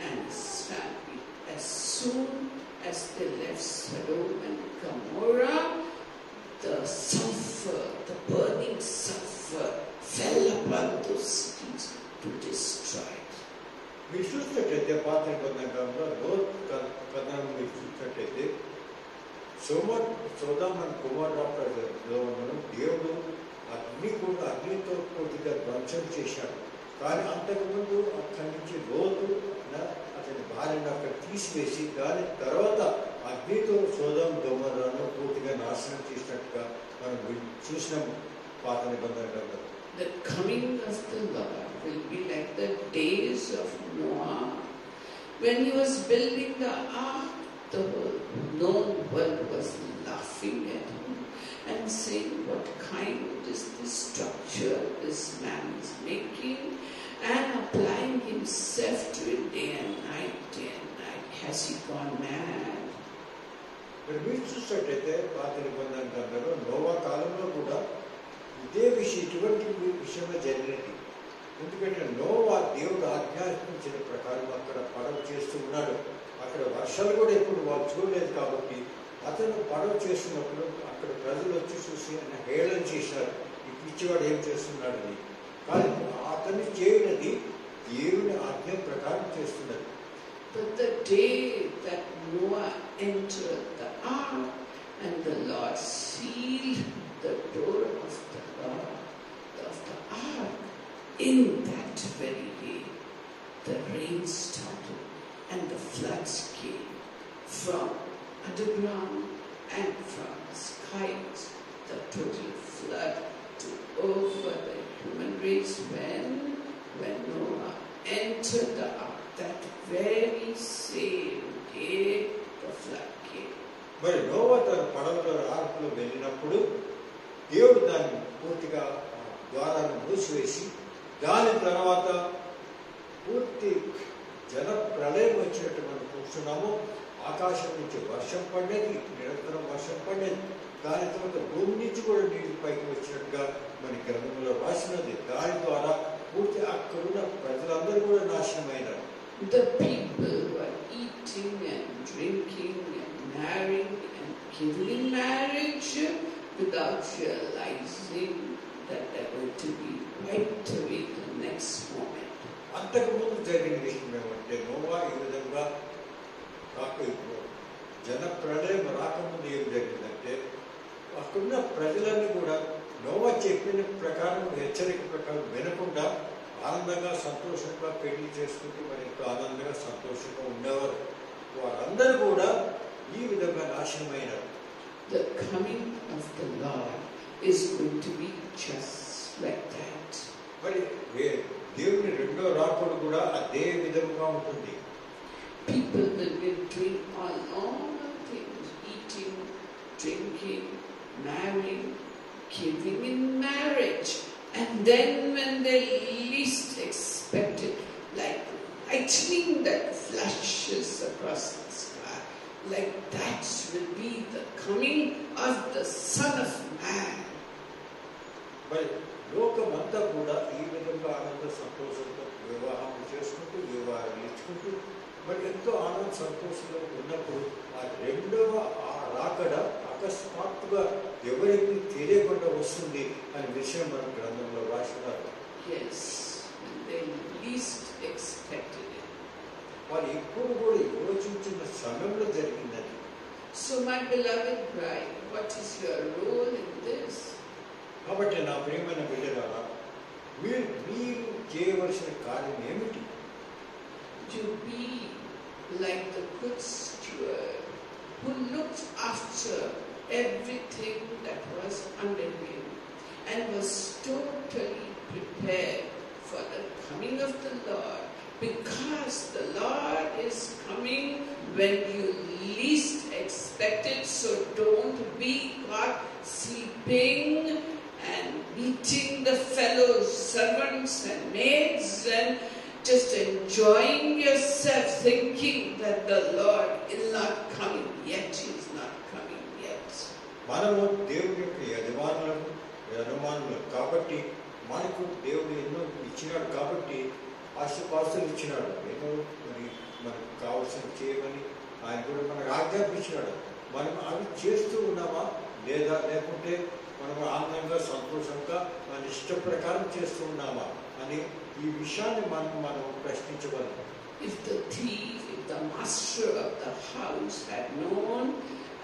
and his family. As soon as they left Sodom and Gomorrah, the sulfur, the burning sulfur, fell upon those cities to destroy. మీరు చూసినట్టయితే పాత నిబంధనలో లోతు కథనం మీరు చూసినట్టయితే సొదొమ గొమొర్రా ప్రజల్లో దేవుడు అగ్నితో పూర్తిగా ధ్వంసం చేశాడు. కానీ అంతకుముందు అక్కడి నుంచి లోతు అతని భార్యను అక్కడ తీసివేసి దాని తర్వాత అగ్నితో సొదొమ గొమొర్రాను పూర్తిగా నాశనం చేసినట్టుగా మనం చూసినాం పాత నిబంధనలో. The coming of the Lord will be like the days of Noah. When he was building the ark, the known world was laughing at him and saying, what kind is this structure this man is making, and applying himself to it day and night. Has he gone mad? మీరు చూసినట్టయితే పాత నిబంధన గ్రంథంలో Noah కాలంలో కూడా ఇటువంటి విషయమే జరిగినది. ఎందుకంటే నోవా దేవుడు ఆజ్ఞాపించిన ప్రకారం అక్కడ పడవ చేస్తూ ఉన్నాడు. అక్కడ వర్షాలు కూడా ఎప్పుడు వాళ్ళు చూడలేదు. కాబట్టి అతను పడవ చేస్తున్నప్పుడు అక్కడ ప్రజలు వచ్చి చూసి ఆయన హేళన చేశారు, ఈ పిచ్చివాడు ఏం చేస్తున్నాడని. కానీ అతన్ని చేయనది దేవుని ఆజ్ఞ ప్రకారం చేస్తున్నది. But the day that Noah entered the ark and the Lord sealed the door of the ark, in that very day the rain started and the floods came from underground and from the skies, the total flood to over the human race when Noah entered the ark. That very same day the flood came. మరి Noah తన పడవలో ఆర్కులో వెళ్ళినప్పుడు దేవుడు దాన్ని పూర్తిగా ద్వారాన్ని మూసివేసి దాని తర్వాత పూర్తి జన ప్రళయం వచ్చినట్టు మనం చూస్తున్నాము. ఆకాశం నుంచి వర్షం పడేది, నిరంతరం వర్షం పడేది. దాని తర్వాత భూమి నుంచి కూడా నీళ్ళు పైకి వచ్చినట్టుగా మన గ్రంథంలో రాసినది. దాని ద్వారా పూర్తి అక్కడున్న ప్రజలందరూ కూడా నాశనమైనారు. The people were eating and drinking and marrying and giving in marriage without realizing that they were to be wiped away the next moment. అంతకుముందు జరిగిన విషయం ఏమంటే నోవా ఈ విధంగా జన ప్రళయం రాకముందు ఏం జరిగిందంటే అక్కడున్న ప్రజలన్నీ కూడా నోవా చెప్పిన ప్రకారం హెచ్చరిక ప్రకారం వినకుండా ఆనందంగా సంతోషంగా పెళ్లి చేసుకుంటూ మరి ఎంతో ఆనందంగా సంతోషంగా ఉండేవారు. వారందరూ కూడా ఈ విధంగా నాశనమైనారు. The coming of the Lord is going to be just like that. మరి దేవుని రెండో రాకడ కూడా అదే విధంగా ఉంటుంది. People will be doing all normal things, eating, drinking, marrying, giving in marriage. And then when they least expect it, like lightning that flashes across the sky, like that will be the coming of the Son of Man. మరి లోకమంతా కూడా ఈ విధంగా ఆనంద సంతోషంతో వివాహం చేసుకుంటూ వివాహాలు ఇచ్చుకుంటూ మరి ఎంతో ఆనంద సంతోషంలో ఉన్నప్పుడు ఆ రెండవ ఆ రాకడ అకస్మాత్తుగా ఎవరికి తెలియకుండా వస్తుంది అనే విషయం మన గ్రంథంలో రాసినారు. Yes, when they least expected it. వారు ఇప్పుడు కూడా యోచించిన సమయంలో జరిగిందని. So my beloved bride, what is your role in this? కాబట్టి నా ప్రియమైన బిడ్డలారా, మీరు చేయవలసిన కార్యం ఏమిటి? To be like the good steward who looked after everything that was under him and was totally prepared for the coming of the Lord, because the Lord is coming when you least expect it. So don't be caught sleeping and beating the fellow servants and maids and just enjoying yourself, thinking that the Lord is not coming yet. He is not coming yet. మనము దేవుని యొక్క యజమానులు కాబట్టి మనకు దేవుడు ఎన్నో ఇచ్చినాడు కాబట్టి ఆశపాస్తులు ఇచ్చినాడు. ఎన్నో మరి మనకు కావాల్సిన చేయమని ఆయన కూడా మనకు ఆజ్ఞాపించినాడు. మనం అవి చేస్తూ ఉన్నామా లేదా లేకుంటే మనం ఆనందంగా సంతోషంగా మన ఇష్ట ప్రకారం చేస్తూ ఉన్నామా అని ఈ విషయాన్ని మనం ప్రశ్నించగలం. If the master of the house had known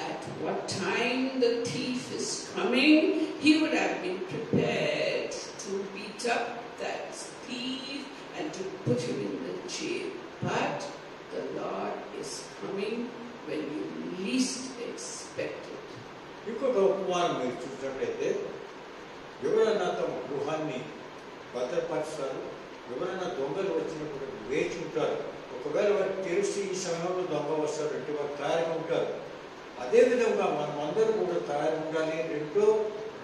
at what time the thief is coming, he would have been prepared to beat up that thief and to put him in the jail. But the Lord is coming when you least expect it. ఇంకొక ఉపమానం మీరు చూసినట్లయితే ఎవరైనా తమ గృహాన్ని భద్రపరుస్తారు. ఎవరైనా దొంగలు వచ్చినప్పుడు వేచి ఉంటారు. ఒకవేళ వారు తెలిసి ఈ సమయంలో దొంగ వస్తారు అంటే వారు తయారుగా ఉంటారు. అదేవిధంగా మనం అందరూ కూడా తయారు ఉండాలి. రెండో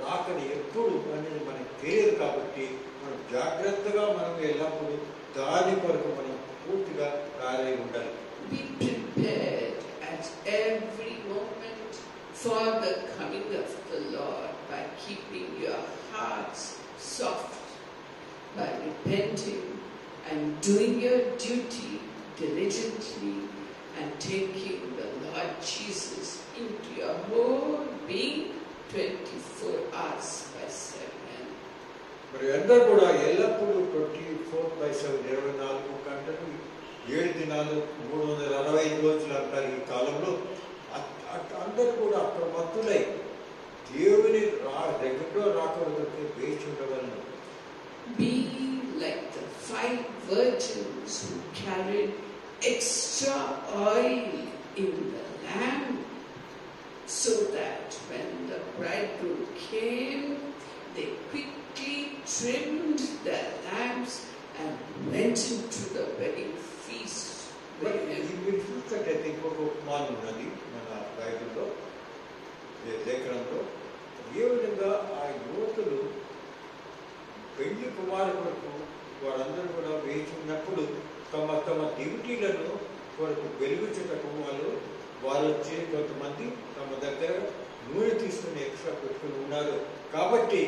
రాకడి ఎప్పుడు అనేది మనకు తెలియదు కాబట్టి మనం జాగ్రత్తగా మనం ఎల్లప్పుడూ దాని కొరకు మనం పూర్తిగా తయారై ఉండాలి. Be prepared at every moment for the coming of the Lord by keeping your hearts soft, by repenting and doing your duty diligently and taking the Lord Jesus into your whole being 24 hours by 7. మరి అందరూ కూడా ఎల్లప్పుడూ 24/7 24 గంటలు 7 దినాలు 365 రోజులు అంటారు ఈ కాలంలో. అందరూ కూడా అప్రమత్తులై దేవుని దగ్గరలో రాకూడదు వేచి ఉండవలను. Be like the 5 virgins who carried extra oil in the lamp so that when the bridegroom came, they quickly trimmed their lamps and went into the wedding feast with him. మీరు చూసినట్టయితే ఇంకొక ఉపమానం ఉన్నది మన బైబిల్లో లేఖనంలో. ఏ విధంగా ఆ యువకులు పెళ్లి కుమారు కొరకు వారందరూ కూడా వేచి ఉన్నప్పుడు తమ తమ డ్యూటీలను కొరకు వెలుగుచుటకు వారు వచ్చి కొంతమంది తమ దగ్గర నూనె తీసుకుని ఎక్స్ట్రా పెట్టుకుని ఉన్నారు. కాబట్టి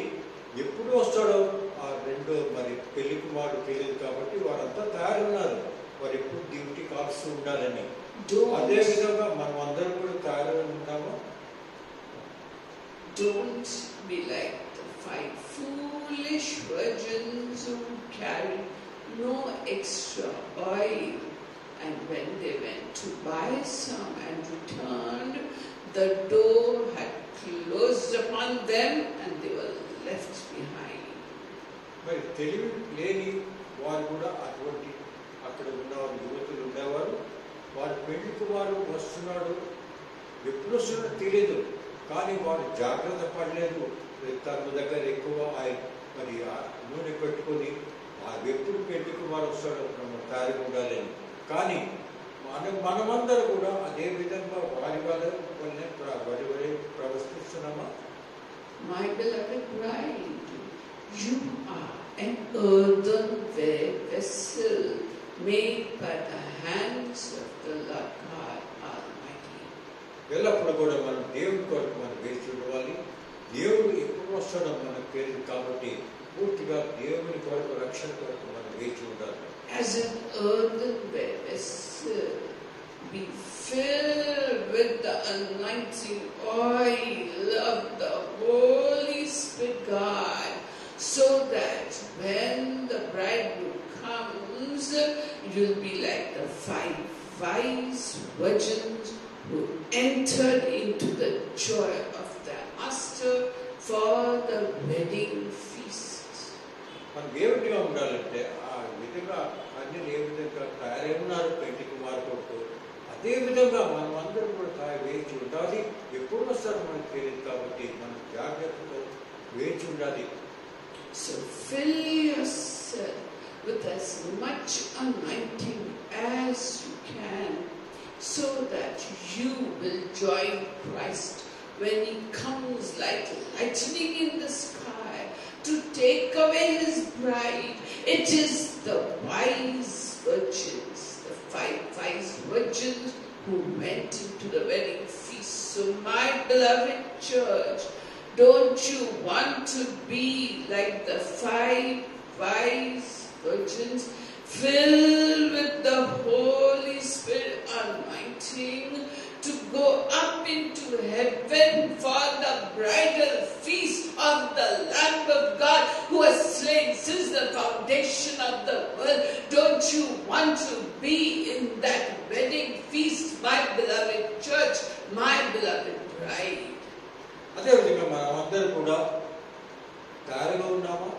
ఎప్పుడు వస్తాడో ఆ రెండో మరి పెళ్లి కుమారుడు తెలియదు కాబట్టి వారంతా తయారున్నారు. వారు ఎప్పుడు డ్యూటీ కాల్స్తూ ఉండాలని. అదే విధంగా మనం అందరం కూడా తయారు ఉన్నామా? Don't be like the 5 foolish virgins who carried no extra oil, and when they went to buy some and returned, the door had closed upon them and they were left behind. మరి తెలివి లేని వారు కూడా అటువంటి అక్కడ ఉన్న యువతులు ఉండేవారు. వారు పెళ్లి కుమారుడు వస్తున్నాడు, ఎప్పుడు వస్తున్నాడో తెలియదు, కానీ వారు జాగ్రత్త పడలేదు. తన దగ్గర ఎక్కువ మరి నూనె పెట్టుకొని ఎప్పుడు పెళ్లి కుమారు వస్తాడో మనం తయారు ఉండాలని. కానీ మనమందరూ కూడా అదే విధంగా వారి వల్లనే ప్రవర్తిస్తున్నామా? My beloved bride, you are an earthenware vessel made by the hands of the Lord God Almighty. ఎల్లప్పుడు కూడా మనం దేవుడి కొరకు మనం వేచి ఉండాలి. దేవుడు ఎప్పుడు వస్తాడో మనకు తెలియదు కాబట్టి పూర్తిగా దేవుని కొరకు రక్షణ కొరకు మనం వేచి ఉండాలి. As an earthenware vessel, be filled with the anointing oil of the Holy Spirit God, so that when the bridegroom comes, you'll be like the 5 wise virgins who entered into the joy of their master for the wedding feast. మనం ఏ విధంగా ఉండాలంటే ఆ విధంగా అన్ని ఏ విధంగా తయారై ఉన్నారు పెళ్లి కుమారు కొరకు, అదే విధంగా మనం అందరం కూడా వేచి ఉండాలి. ఎప్పుడు వస్తారో మనకు తెలియదు కాబట్టి మనం జాగ్రత్తతో వేచి ఉండాలి. So fill yourself with as much anointing as you can, so that you will join Christ when he comes like lightning in the sky to take away his bride. It is the wise virgins, the 5 wise virgins who went into the wedding feast. So my beloved church, don't you want to be like the 5 wise virgins, filled with the Holy Spirit anointing, to go up into heaven for the bridal feast of the Lamb of God who has slain since the foundation of the world? Don't you want to be in that wedding feast, my beloved church, my beloved bride? అదేవిధంగా మనం అందరూ కూడా తయారుగా ఉన్నామా?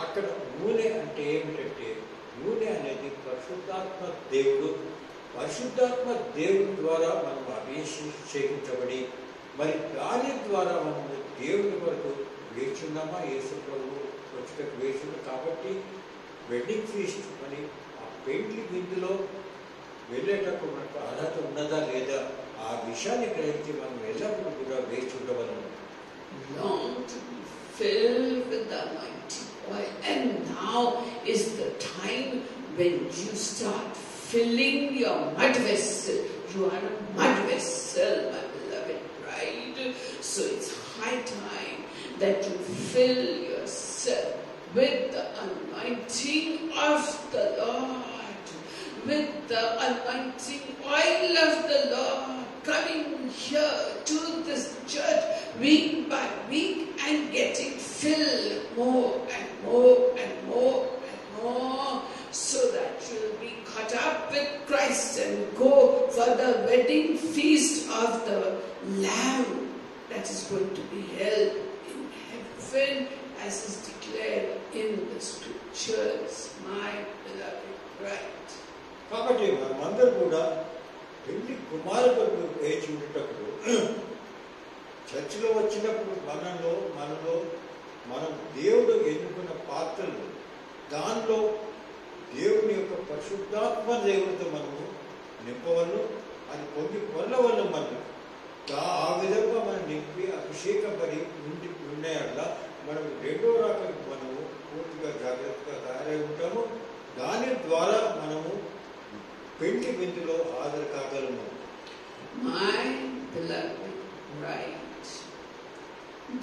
అక్కడ నూనె అంటే ఏమిటంటే, నూనె అనేది పరిశుద్ధాత్మ దేవుడు ద్వారా మనం అభిషేకించబడి మరి దాని ద్వారా మనం దేవుని వరకు వేచున్నామా? యేసు ప్రభువు వచ్చేటకు వేచున్నాం కాబట్టి వెడ్డింగ్ ఫీస్ట్ అని ఆ పెళ్లి విందులో వెళ్ళేటప్పుడు మనకు అర్హత ఉన్నదా లేదా ఆ విషయాన్ని గ్రహించి మనం ఎల్లప్పుడూ కూడా వేచి ఉండవలను. Long to be filled with the anointing oil, and now is the time when you start filling your mud vessel. You are a mud vessel, my beloved bride. So it's high time that you fill yourself with the anointing of the Lord, with the anointing oil of the Lord, coming here to this church week by week and getting filled more and more and more and more, so that you'll be caught up with Christ and go for the wedding feast of the Lamb that is going to be held in heaven, as is declared in the scriptures, my beloved bride. కాబట్టి మనమందరూ కూడా పెళ్లి కుమారుడు వేచి ఉండేటప్పుడు చర్చిలో వచ్చినప్పుడు మనలో మనం దేవుడు ఎన్నుకున్న పాత్రలు, దానిలో దేవుని యొక్క పరిశుద్ధాత్మ దేవుడితో మనము నింపవలను, అది పొంది పొందవలను. మనం ఆ విధంగా మనం నింపి అభిషేకపడి ఉన్నాయట్లా మనం రెండో రకం మనము పూర్తిగా జాగ్రత్తగా తయారై ఉంటాము. దాని ద్వారా మనము పెంటి విందులో హాజరు కాగలము. My beloved bride,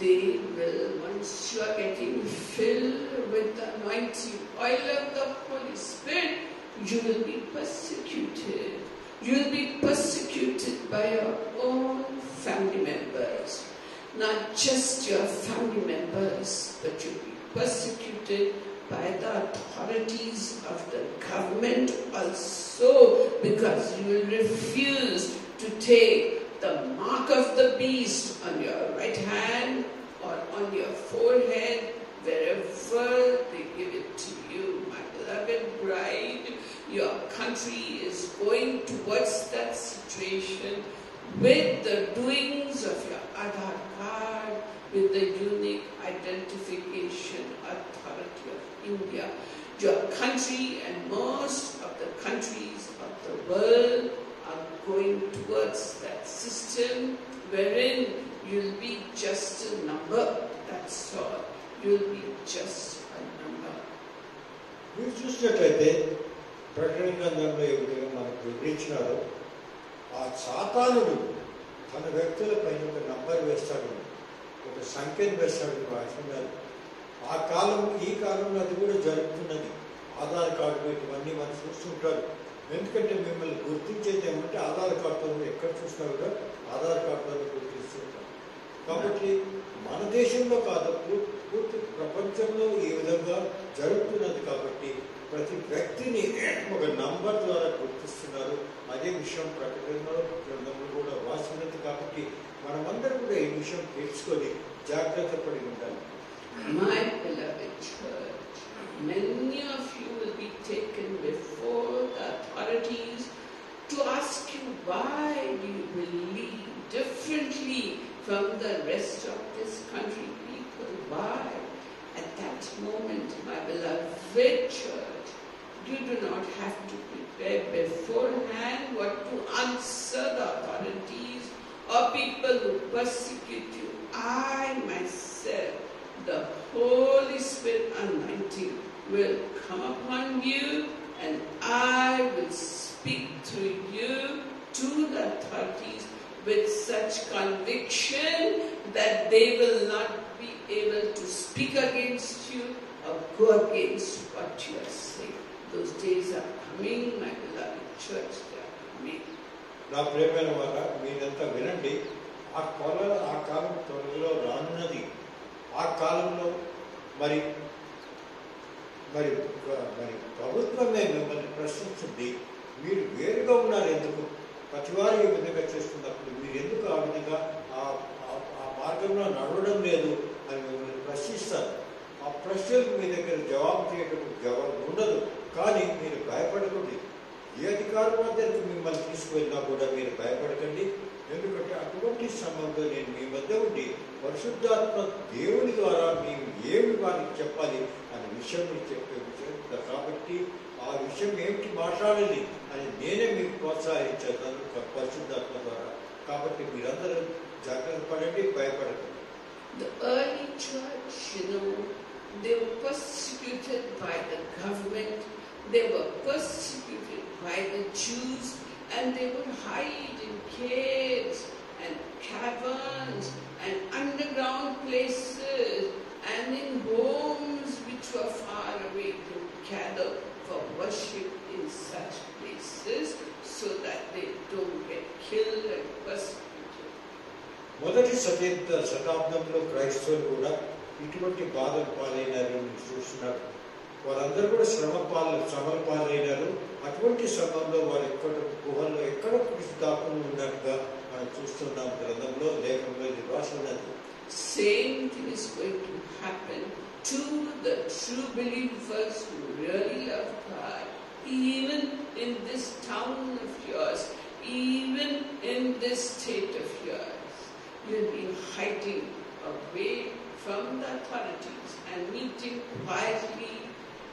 they will, once you are getting filled with the anointing oil of the Holy Spirit, you will be persecuted. You will be persecuted by your own family members. Not just your family members, but you will be persecuted by the authorities of the government also, because you will refuse to take the mark of the beast on your right hand or on your forehead, wherever they give it to you. My beloved bride, your country is going towards that situation with the doings of your Aadhaar card, with the unique identification authority of India. Your country and most of the countries of the world are going towards that system wherein you'll be just a number. That's all. You'll be just a number. మీరు చూసినట్లయితే ప్రకటన గ్రంథంలో ఏ విధంగా మనకు వివరించినారో, ఆ సాతానుడు తన వ్యక్తుల పైన ఒక నంబర్ వేస్తాడు, ఒక సంఖ్యను వేస్తాడు రాస్తున్నారు. ఆ కాలం ఈ కాలంలో అది కూడా జరుగుతున్నది. ఆధార్ కార్డు ఇవన్నీ మనం చూస్తుంటారు. ఎందుకంటే మిమ్మల్ని గుర్తించేది ఏమంటే ఆధార్ కార్డుతో ఎక్కడ చూసినా కూడా ఆధార్ కార్డుతో గుర్తిస్తుంటాం. కాబట్టి మన దేశంలో కాదు, పూర్తి ప్రపంచంలో ఈ విధంగా జరుగుతున్నది. కాబట్టి ప్రతి వ్యక్తిని ఒక నంబర్ ద్వారా గుర్తిస్తున్నారు. అదే విషయం ప్రకటనలో గ్రంథంలో కూడా రాసినది. కాబట్టి మనమందరం కూడా ఈ విషయం తెలుసుకొని జాగ్రత్త పడి ఉండాలి. My beloved church, many of you will be taken before the authorities to ask you, why do you believe differently from the rest of this country people? Why? At that moment, my beloved church, you do not have to prepare beforehand what to answer the authorities or people who persecute you. I myself, the Holy Spirit anointing will come upon you, and I will speak through you to the authorities with such conviction that they will not be able to speak against you or go against what you are saying. Those days are coming, my beloved church, they are coming. నా ప్రియమైన వార, మీరంతా వినండి. ఆ కాలం త్వరలో రానున్నది. ఆ కాలంలో మరి మరి మరి ప్రభుత్వమే మిమ్మల్ని ప్రశ్నించింది, మీరు వేరుగా ఉన్నారు ఎందుకు? ప్రతివారు ఈ విధంగా చేస్తున్నప్పుడు మీరు ఎందుకు ఆ విధంగా ఆ మార్గంలో నడవడం లేదు అని మిమ్మల్ని ప్రశ్నిస్తారు. ఆ ప్రశ్నలకు మీ దగ్గర జవాబు చేయడానికి జవాబు ఉండదు. కానీ మీరు భయపడకండి. ఏ అధికారం వద్దకు మిమ్మల్ని తీసుకువెళ్ళినా కూడా మీరు భయపడకండి. ఎందుకంటే అటువంటి సమయంలో నేను మీ వద్ద ఉండి పరిశుద్ధాత్మ దేవుని ద్వారా మేము ఏమి వారికి చెప్పాలి అనే విషయం మీకు చెప్పే విషయం. కాబట్టి ఆ విషయం ఏమిటి మాట్లాడాలి అని నేనే మీకు ప్రోత్సహించాను పరిశుద్ధాత్మ ద్వారా. కాబట్టి మీరందరూ జాగ్రత్త పడండి, భయపడకండి. The early church, they were persecuted by the government, they were persecuted by the Jews, and they would hide in caves and caverns and underground places and in homes which were far away to gather for worship in such places so that they don't get killed and persecuted. మొదటి శతాబ్దంలో క్రైస్తవులు కూడా ఇటువంటి బాధలు పాలైనారు చూస్తున్నారు. వారందరూ కూడా శ్రమల పాలైనారు. అటువంటి సమయంలో వారు ఎక్కడ గుహల్లో ఎక్కడ దాక్కుని ఉన్నట్టుగా మనం చూస్తున్నాం. గ్రంథంలో లేఖనంలో ఇది రాసి ఉన్నది. Same thing is going to happen to the true believers who really love God, even in this town of yours, even in this state of yours. You'll be hiding away from the authorities and meeting quietly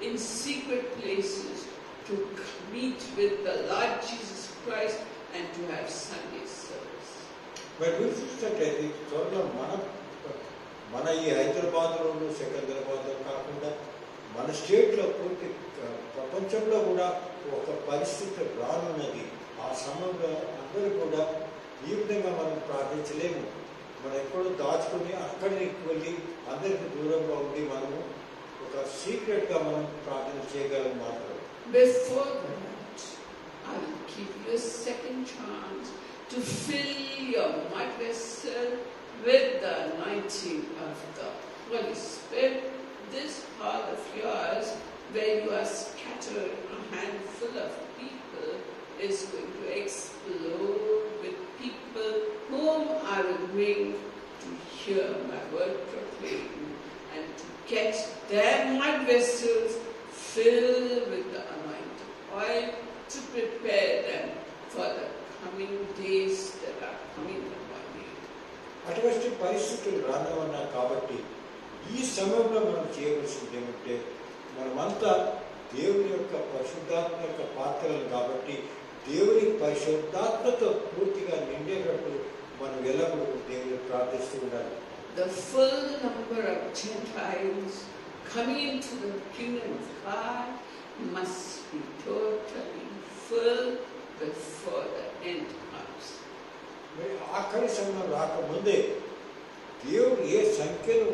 in secret places to meet with the Lord Jesus Christ and to have Sunday service. మరి మీరు చూసినట్లయితే త్వరలో మన ఈ హైదరాబాద్లోను సికింద్రాబాద్లో కాకుండా మన స్టేట్లో పూర్తి ప్రపంచంలో కూడా ఒక పరిస్థితి రానున్నది. ఆ సమయంలో అందరూ కూడా ఈ విధంగా మనం ప్రార్థించలేము. మనం ఎక్కడో దాచుకుని అక్కడికి వెళ్ళి అందరికి దూరంగా ఉండి మనము ఒక సీక్రెట్గా మనం ప్రార్థన చేయగలం మాత్రం. Before that, I will give you a second chance to fill your mud vessel with the anointing of the Holy Spirit. This hall of yours, where you are scattered, a handful of people, is going to explode with people whom I will bring to hear my word proclaimed and to get their mud vessels filled with the anointing oil to prepare them for the coming days that are coming upon you. అటువంటి పరిస్థితులు రానవన్నా కాబట్టి ఈ సమయంలో మనం చేయవలసింది ఏమంటే మనమంతా దేవుని యొక్క పరిశుద్ధాత్మ యొక్క పాత్రలు కాబట్టి దేవుని పరిశుద్ధాత్మతో పూర్తిగా నిండేటట్టు మనం ఎల్లప్పుడూ దేవుని ప్రార్థిస్తూ ఉండాలి. The full number of Gentiles coming into the kingdom of God must be totally full before the end comes. ఆఖరి సమయం రాకముందే దేవుడు ఏ సంఖ్యను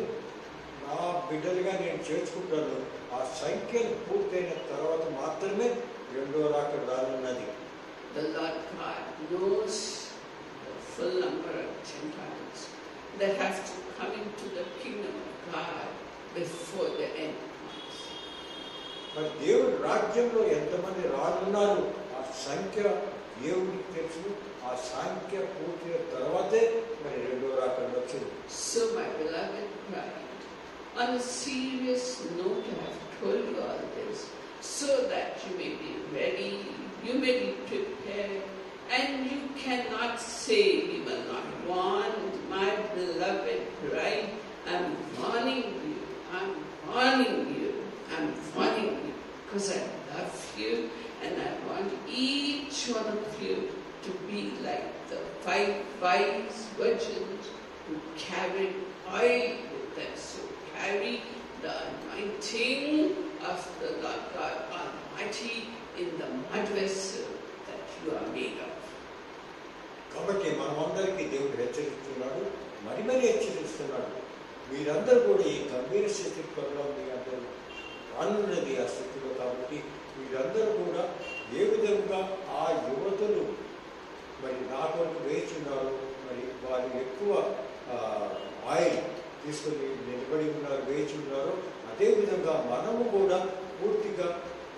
నా బిడ్డలుగా నేను చేర్చుకుంటాను ఆ సంఖ్యను పూర్తయిన తర్వాత మాత్రమే రెండో రాకడ రానున్నది. The Lord God knows the full number of Gentiles that have to come into the kingdom of God before the end comes. మరి దేవుడి రాజ్యంలో ఎంతమంది రానున్నారు ఆ సంఖ్య దేవుడికి తెలుసు. ఆ సంఖ్య పూర్తయిన తర్వాతే మరి రెండో రాకడ వచ్చింది. So my beloved bride, on a serious note, I have told you all this so that you may be ready, you may be prepared, and you cannot say we will not want my beloved bride. I'm warning you, I'm warning you, I'm warning you, because I love you and I want each one of you to be like the 5 wise virgins who carried oil with them. So carry the anointing of the Lord God Almighty in the mud vessel that you are made of. కాబట్టి మనమందరికీ దేవుడు హెచ్చరిస్తున్నాడు, మరి హెచ్చరిస్తున్నాడు. మీరందరూ కూడా ఈ గంభీర స్థితి త్వరలో మీ అందరూ రానున్నది ఆ స్థితిలో. కాబట్టి మీరందరూ కూడా ఏ విధంగా ఆ యువతులు మరి నా కొరకు వేచున్నారు, మరి వారు ఎక్కువ ఆయిల్ తీసుకొని నిలబడి ఉన్నారు, వేచి ఉన్నారు. అదేవిధంగా మనము కూడా పూర్తిగా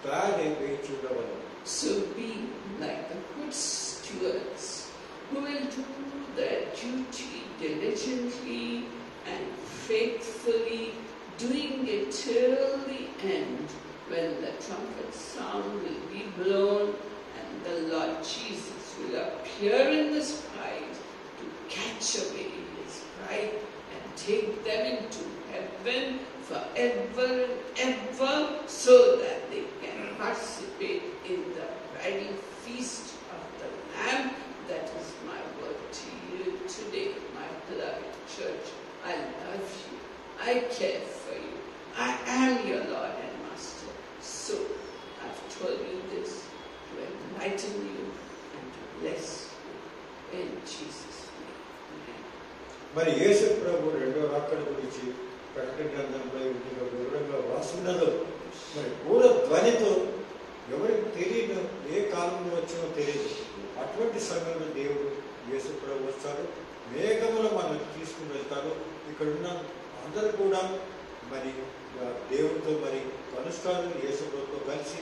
తయారై వేచి ఉండవలను. So be like the good stewards who will do their duty diligently and faithfully, doing it till the end, when the trumpet sound will be blown and the Lord Jesus will appear in the skies to catch away his bride and take them into heaven forever and ever, so that they can participate in the bridal feast of the Lamb. That is my word to you today, my beloved church. I love you. I care for you. I am your Lord and Master. So I've told you this to enlighten you and to bless you in Jesus' name. Amen. మరి యేసు ప్రభు రెండో రాకడ గురించి ప్రకటన గ్రంథంలో వివరంగా రాస్తున్నదో మరి పూల ధ్వనితో ఎవరికి తెలియదు, ఏ కాలంలో వచ్చినో తెలియదు. అటువంటి సమయంలో దేవుడు యేసు ప్రభు వస్తాడు, మేఘములో మనం తీసుకుని వెళ్తాడు. ఇక్కడున్న అందరూ కూడా మరి దేవుడితో మరి కలుస్తారు, యేసు ప్రభుతో కలిసి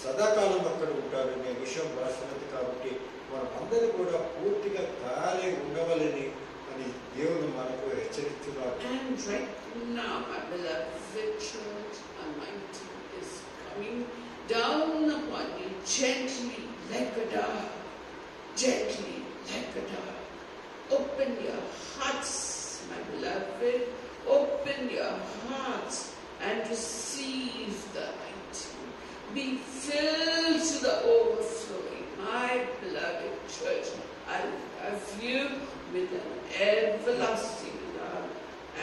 సదాకాలం అక్కడ ఉంటారు అనే విషయం రాస్తున్నది. కాబట్టి మనం అందరూ కూడా పూర్తిగా తయారై ఉండవాలని అని దేవుడు మనకు హెచ్చరిస్తున్నారు. And right now, my beloved church, anointing is coming down upon you gently like a dove, gently like a dove. Open your hearts, my beloved. Open your hearts and receive the anointing. Be filled to the overflowing. My beloved church, I love you with an everlasting love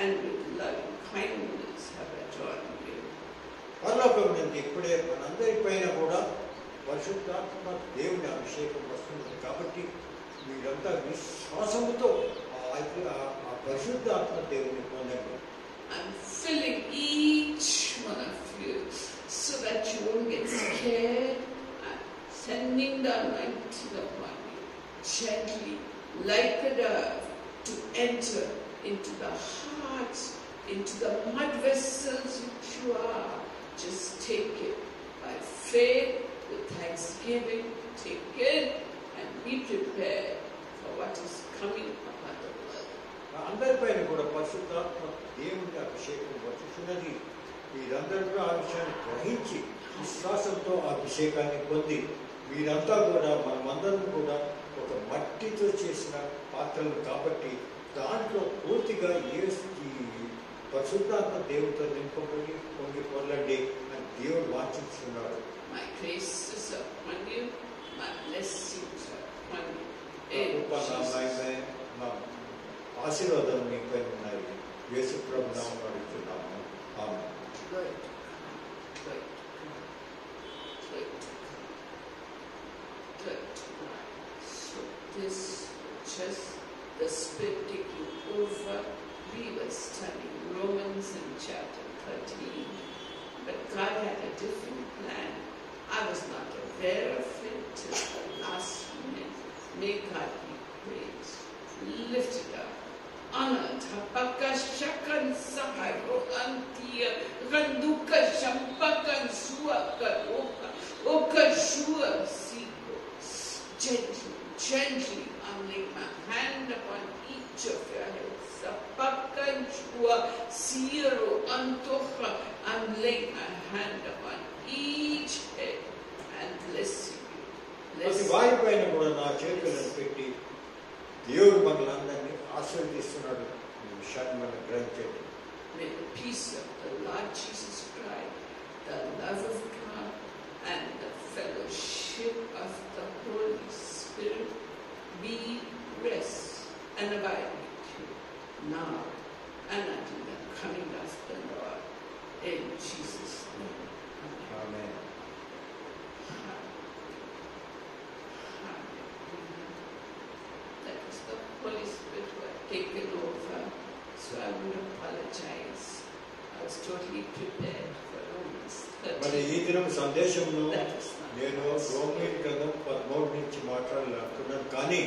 and with loving kindness have I drawn you. పరలోకం నుండి ఇప్పుడే మనందరిపైన కూడా పరిశుద్ధాత్మ దేవుని అభిషేకం వస్తుంది కాబట్టి మీరంతా విశ్వాసముతో ఆ పరిశుద్ధాత్మ దేవుని పొందండి. I'm filling each one of you so that you won't get scared. I'm sending the anointing upon you gently like a dove to enter into the hearts, into the mud vessels which you are. Just take it by faith with thanksgiving. Take it and be prepared for what is coming upon the world. అందరిపైన కూడా పరిశుద్ధాత్మ దేవుని అభిషేకం వచ్చుతున్నది. మీరందరూ కూడా ఆ విషయాన్ని గ్రహించి విశ్వాసంతో ఆ అభిషేకాన్ని పొంది మీరంతా కూడా మనమందరం కూడా ఒక మట్టితో చేసిన పాత్రలు కాబట్టి దాంట్లో పూర్తిగా ఈ పరిశుద్ధాత్మ దేవుడితో నింపబడి పొంగి పొందండి అని దేవుడు వాంఛిస్తున్నాడు. My grace is upon you, my blessings are upon you. నా ఆశీర్వాదం మీపై ఉన్నాయి. యేసు ప్రభువు నామములో అడుగుతున్నాము. ఆమేన్. Good. Good. Good. Good. So this just the Spirit taking over. We were studying Romans in chapter 13, but God had a different plan. I was not aware of it till the last minute. May God be praised. Lift it up. Honor. Tapaka shakan saharo antia. Randuka shampakan suaka oka. Oka shua siko. Gently, gently, I'm laying my hand upon each of your heads. Sapakan shua siro antocha. I'm laying my hand upon each head and blessing you. ప్రతి వారిపైన కూడా నా చేతులను పెట్టి దేవుడు మనలందరినీ ఆశీర్వదిస్తున్నాడు. ఈ విషయాన్ని మనం గ్రహించండి. May the peace of the Lord Jesus Christ, the love of God, and the fellowship of the Holy Spirit be, rest, and abide with you now and until the coming of the Lord. In Jesus' name. Amen. That is the Holy Spirit who had taken over, so I would apologize. I was totally prepared for Romans మరి 13. ఈ దినం సందేశంలో That is not నేను God's రోమీ will. గ్రంథం 13 నుంచి మాట్లాడాలనుకున్నాను. కానీ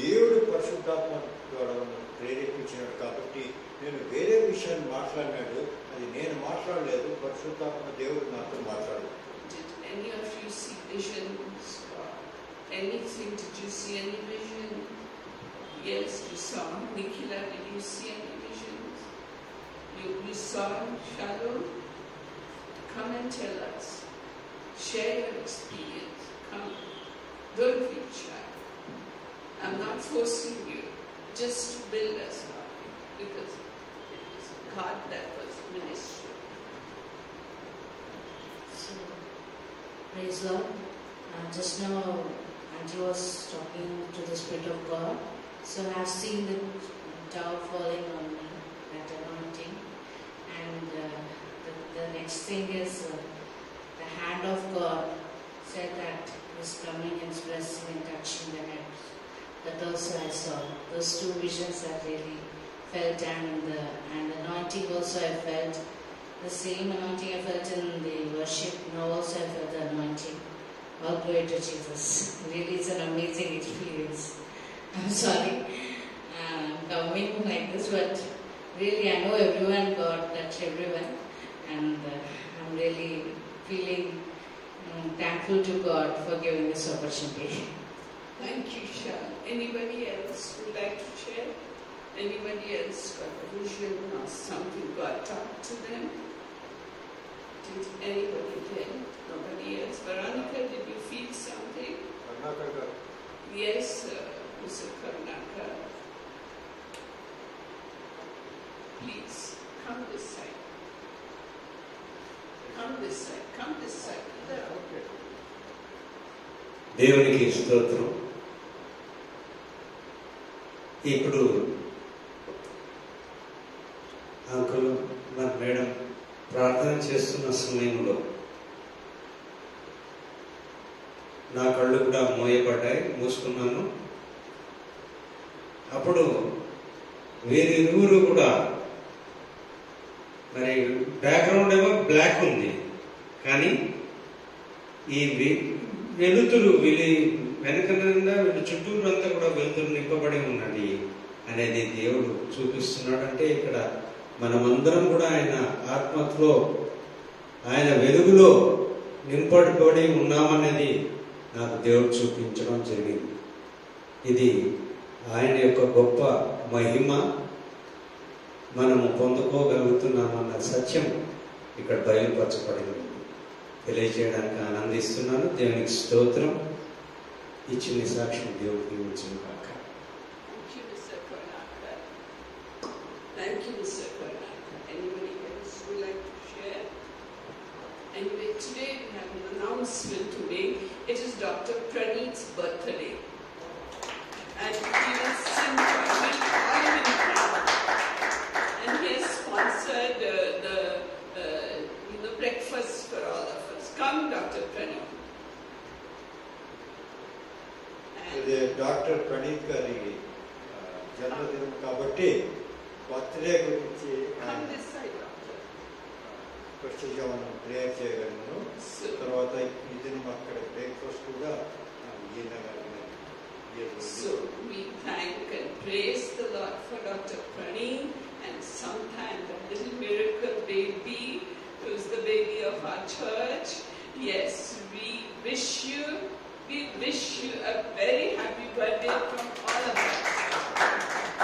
దేవుడు పరిశుద్ధాత్మ ద్వారా నన్ను ప్రేరేపించినాడు కాబట్టి నేను వేరే విషయాన్ని మాట్లాడినాడు. అది నేను మాట్లాడలేదు, పరిశుద్ధాత్మ దేవుడు నాతో మాట్లాడు. Did any of you see visions or anything? Did you see any vision? Yes, you saw. Nikhila, did you see any visions? You saw Shalom? Come and tell us. Share your experience. Come. Don't be shy. I'm not forcing you. Just to build us up. Because it is God that was ministering. So, praise Lord. Just now, Auntie was talking to the Spirit of God. So I have seen the dove falling on me, that anointing. And the next thing is the hand of God said that is coming and blessing and touching the head. That also I saw. Those two visions I really felt, and anointing also I felt. The same anointing I felt in the worship, now also I felt the anointing. All glory to Jesus. Really, it's an amazing experience. I'm sorry I'm coming like this, but really I know everyone, God touched everyone, and I'm really feeling thankful to God for giving this opportunity. Thank you, Shah. Anybody else would like to share? Anybody else got a vision or something God talked to them? Did anybody get? Nobody else. Veronica, did you feel something? Karunakar గారు Yes, Mr. Karnaka. Come this side. Come this side. There. Okay. దేవునికి స్తోత్రం. ఇప్పుడు uncle మరి madam ప్రార్థన చేస్తున్న సమయంలో నా కళ్ళు కూడా మోయబడ్డాయి, మూసుకున్నాను. అప్పుడు వీరిరువురు కూడా మరి బ్యాక్గ్రౌండ్ ఏమో బ్లాక్ ఉంది, కానీ ఈ వెలుతురు వీళ్ళ వెనకనంగా వీళ్ళ చుట్టూరు అంతా కూడా వెలుతురు నింపబడి ఉన్నది అనేది దేవుడు చూపిస్తున్నాడు. అంటే ఇక్కడ మనమందరం కూడా ఆయన ఆత్మలో ఆయన వెలుగులో నింపబడి ఉన్నామనేది నాకు దేవుడు చూపించడం జరిగింది. ఇది ఆయన యొక్క గొప్ప మహిమ మనము పొందుకోగలుగుతున్నామన్న సత్యం ఇక్కడ బయలుపరచబడింది. తెలియజేయడానికి ఆనందిస్తున్నాను. దేవునికి స్తోత్రం. ఈ చిన్న సాక్ష్యం దేవుడు దీవించును కాక. Thank you, Mr. Karnataka. Thank you, Mr. Karnataka. Anybody else would like to share? Anyway, today we have an announcement today. It is Dr. Praneeth's birthday. And he will sing for me all in prayer. And he has sponsored the breakfast for all of us. Come, Dr. Praneeth. ఇది doctor Praneeth గారి జన్మదినం కాబట్టి birthday గురించి Come this side, Doctor. ప్రత్యేకంగా మనం prayer చేయగలను. తర్వాత ఈ దినం అక్కడ బ్రేక్ఫాస్ట్ కూడా ఈయన గారు So we thank and praise the Lord for Dr. Praneeth, and sometime the little miracle baby, who's the baby of our church. Yes, we wish you a very happy birthday from all of us.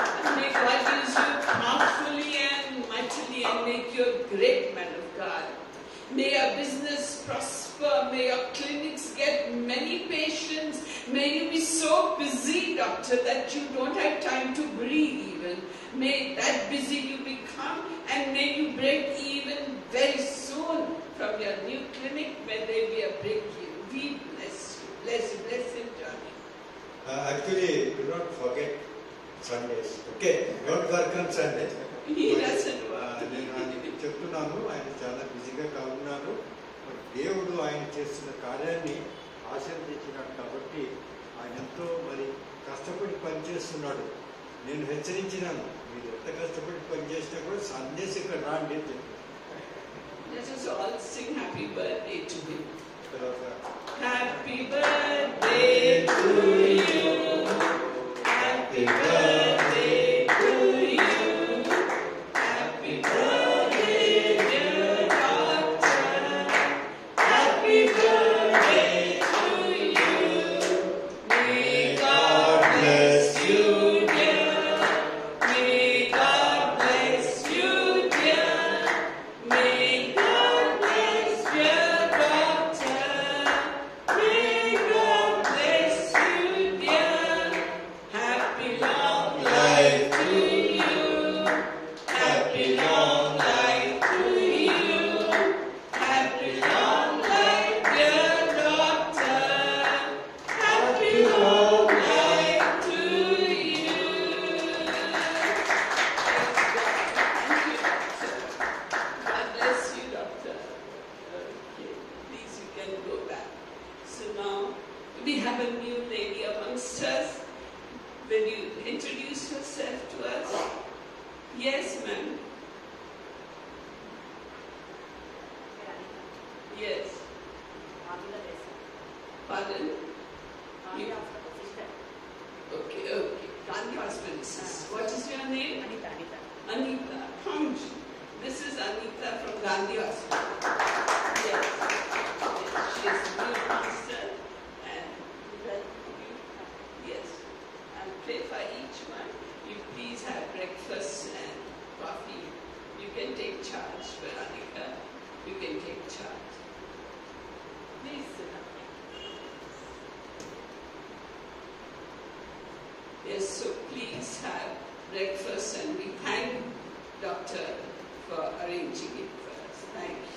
And may God use you powerfully and mightily and make you a great man of God. May your business prosper. May your clinics get many patients. May you be so busy, doctor, that you don't have time to breathe even. May that busy you become, and may you break even very soon from your new clinic. May there be a breakthrough. We bless you. Bless him, Johnny. Actually, do not forget Sundays. Okay, don't work on Sundays. He doesn't work. నేను చెప్తున్నాను, ఆయన చాలా బిజీగా ఉన్నారు. దేవుడు ఆయన చేస్తున్న కార్యాన్ని ఆశీర్వదించినాడు కాబట్టి ఆయన ఎంతో మరి కష్టపడి పనిచేస్తున్నాడు. నేను హెచ్చరించినాను, మీరు ఎంత కష్టపడి పనిచేసినా కూడా సందేశం ఇక్కడ రాండి అని చెప్పి. Let us all sing happy birthday to him. తర్వాత Happy birthday to you. Happy birthday to you. Happy birthday, dear doctor. Happy birthday to you. May God bless you, dear. May God bless you, dear. May God bless your doctor. May God bless you, dear. Happy long life to you. Happy long life to you. Happy long life, dear doctor. Happy long life to you. Thank you, doctor. God bless you, doctor. Okay, please you can go back. So now we have a new lady amongst us. Will you introduce yourself to us? Yes, ma'am. Yes. Pardon? Okay, okay. Gandhi Hospital. What is your name? Anita. Come. This is Anita from Gandhi Hospital. Yes. She is new pastor and yes. And pray for each one. You please have breakfast and coffee. You can take charge, Veronica. You can take charge. Please sit down. Yes, so please have breakfast, and we thank Doctor for arranging it for us. Thank you.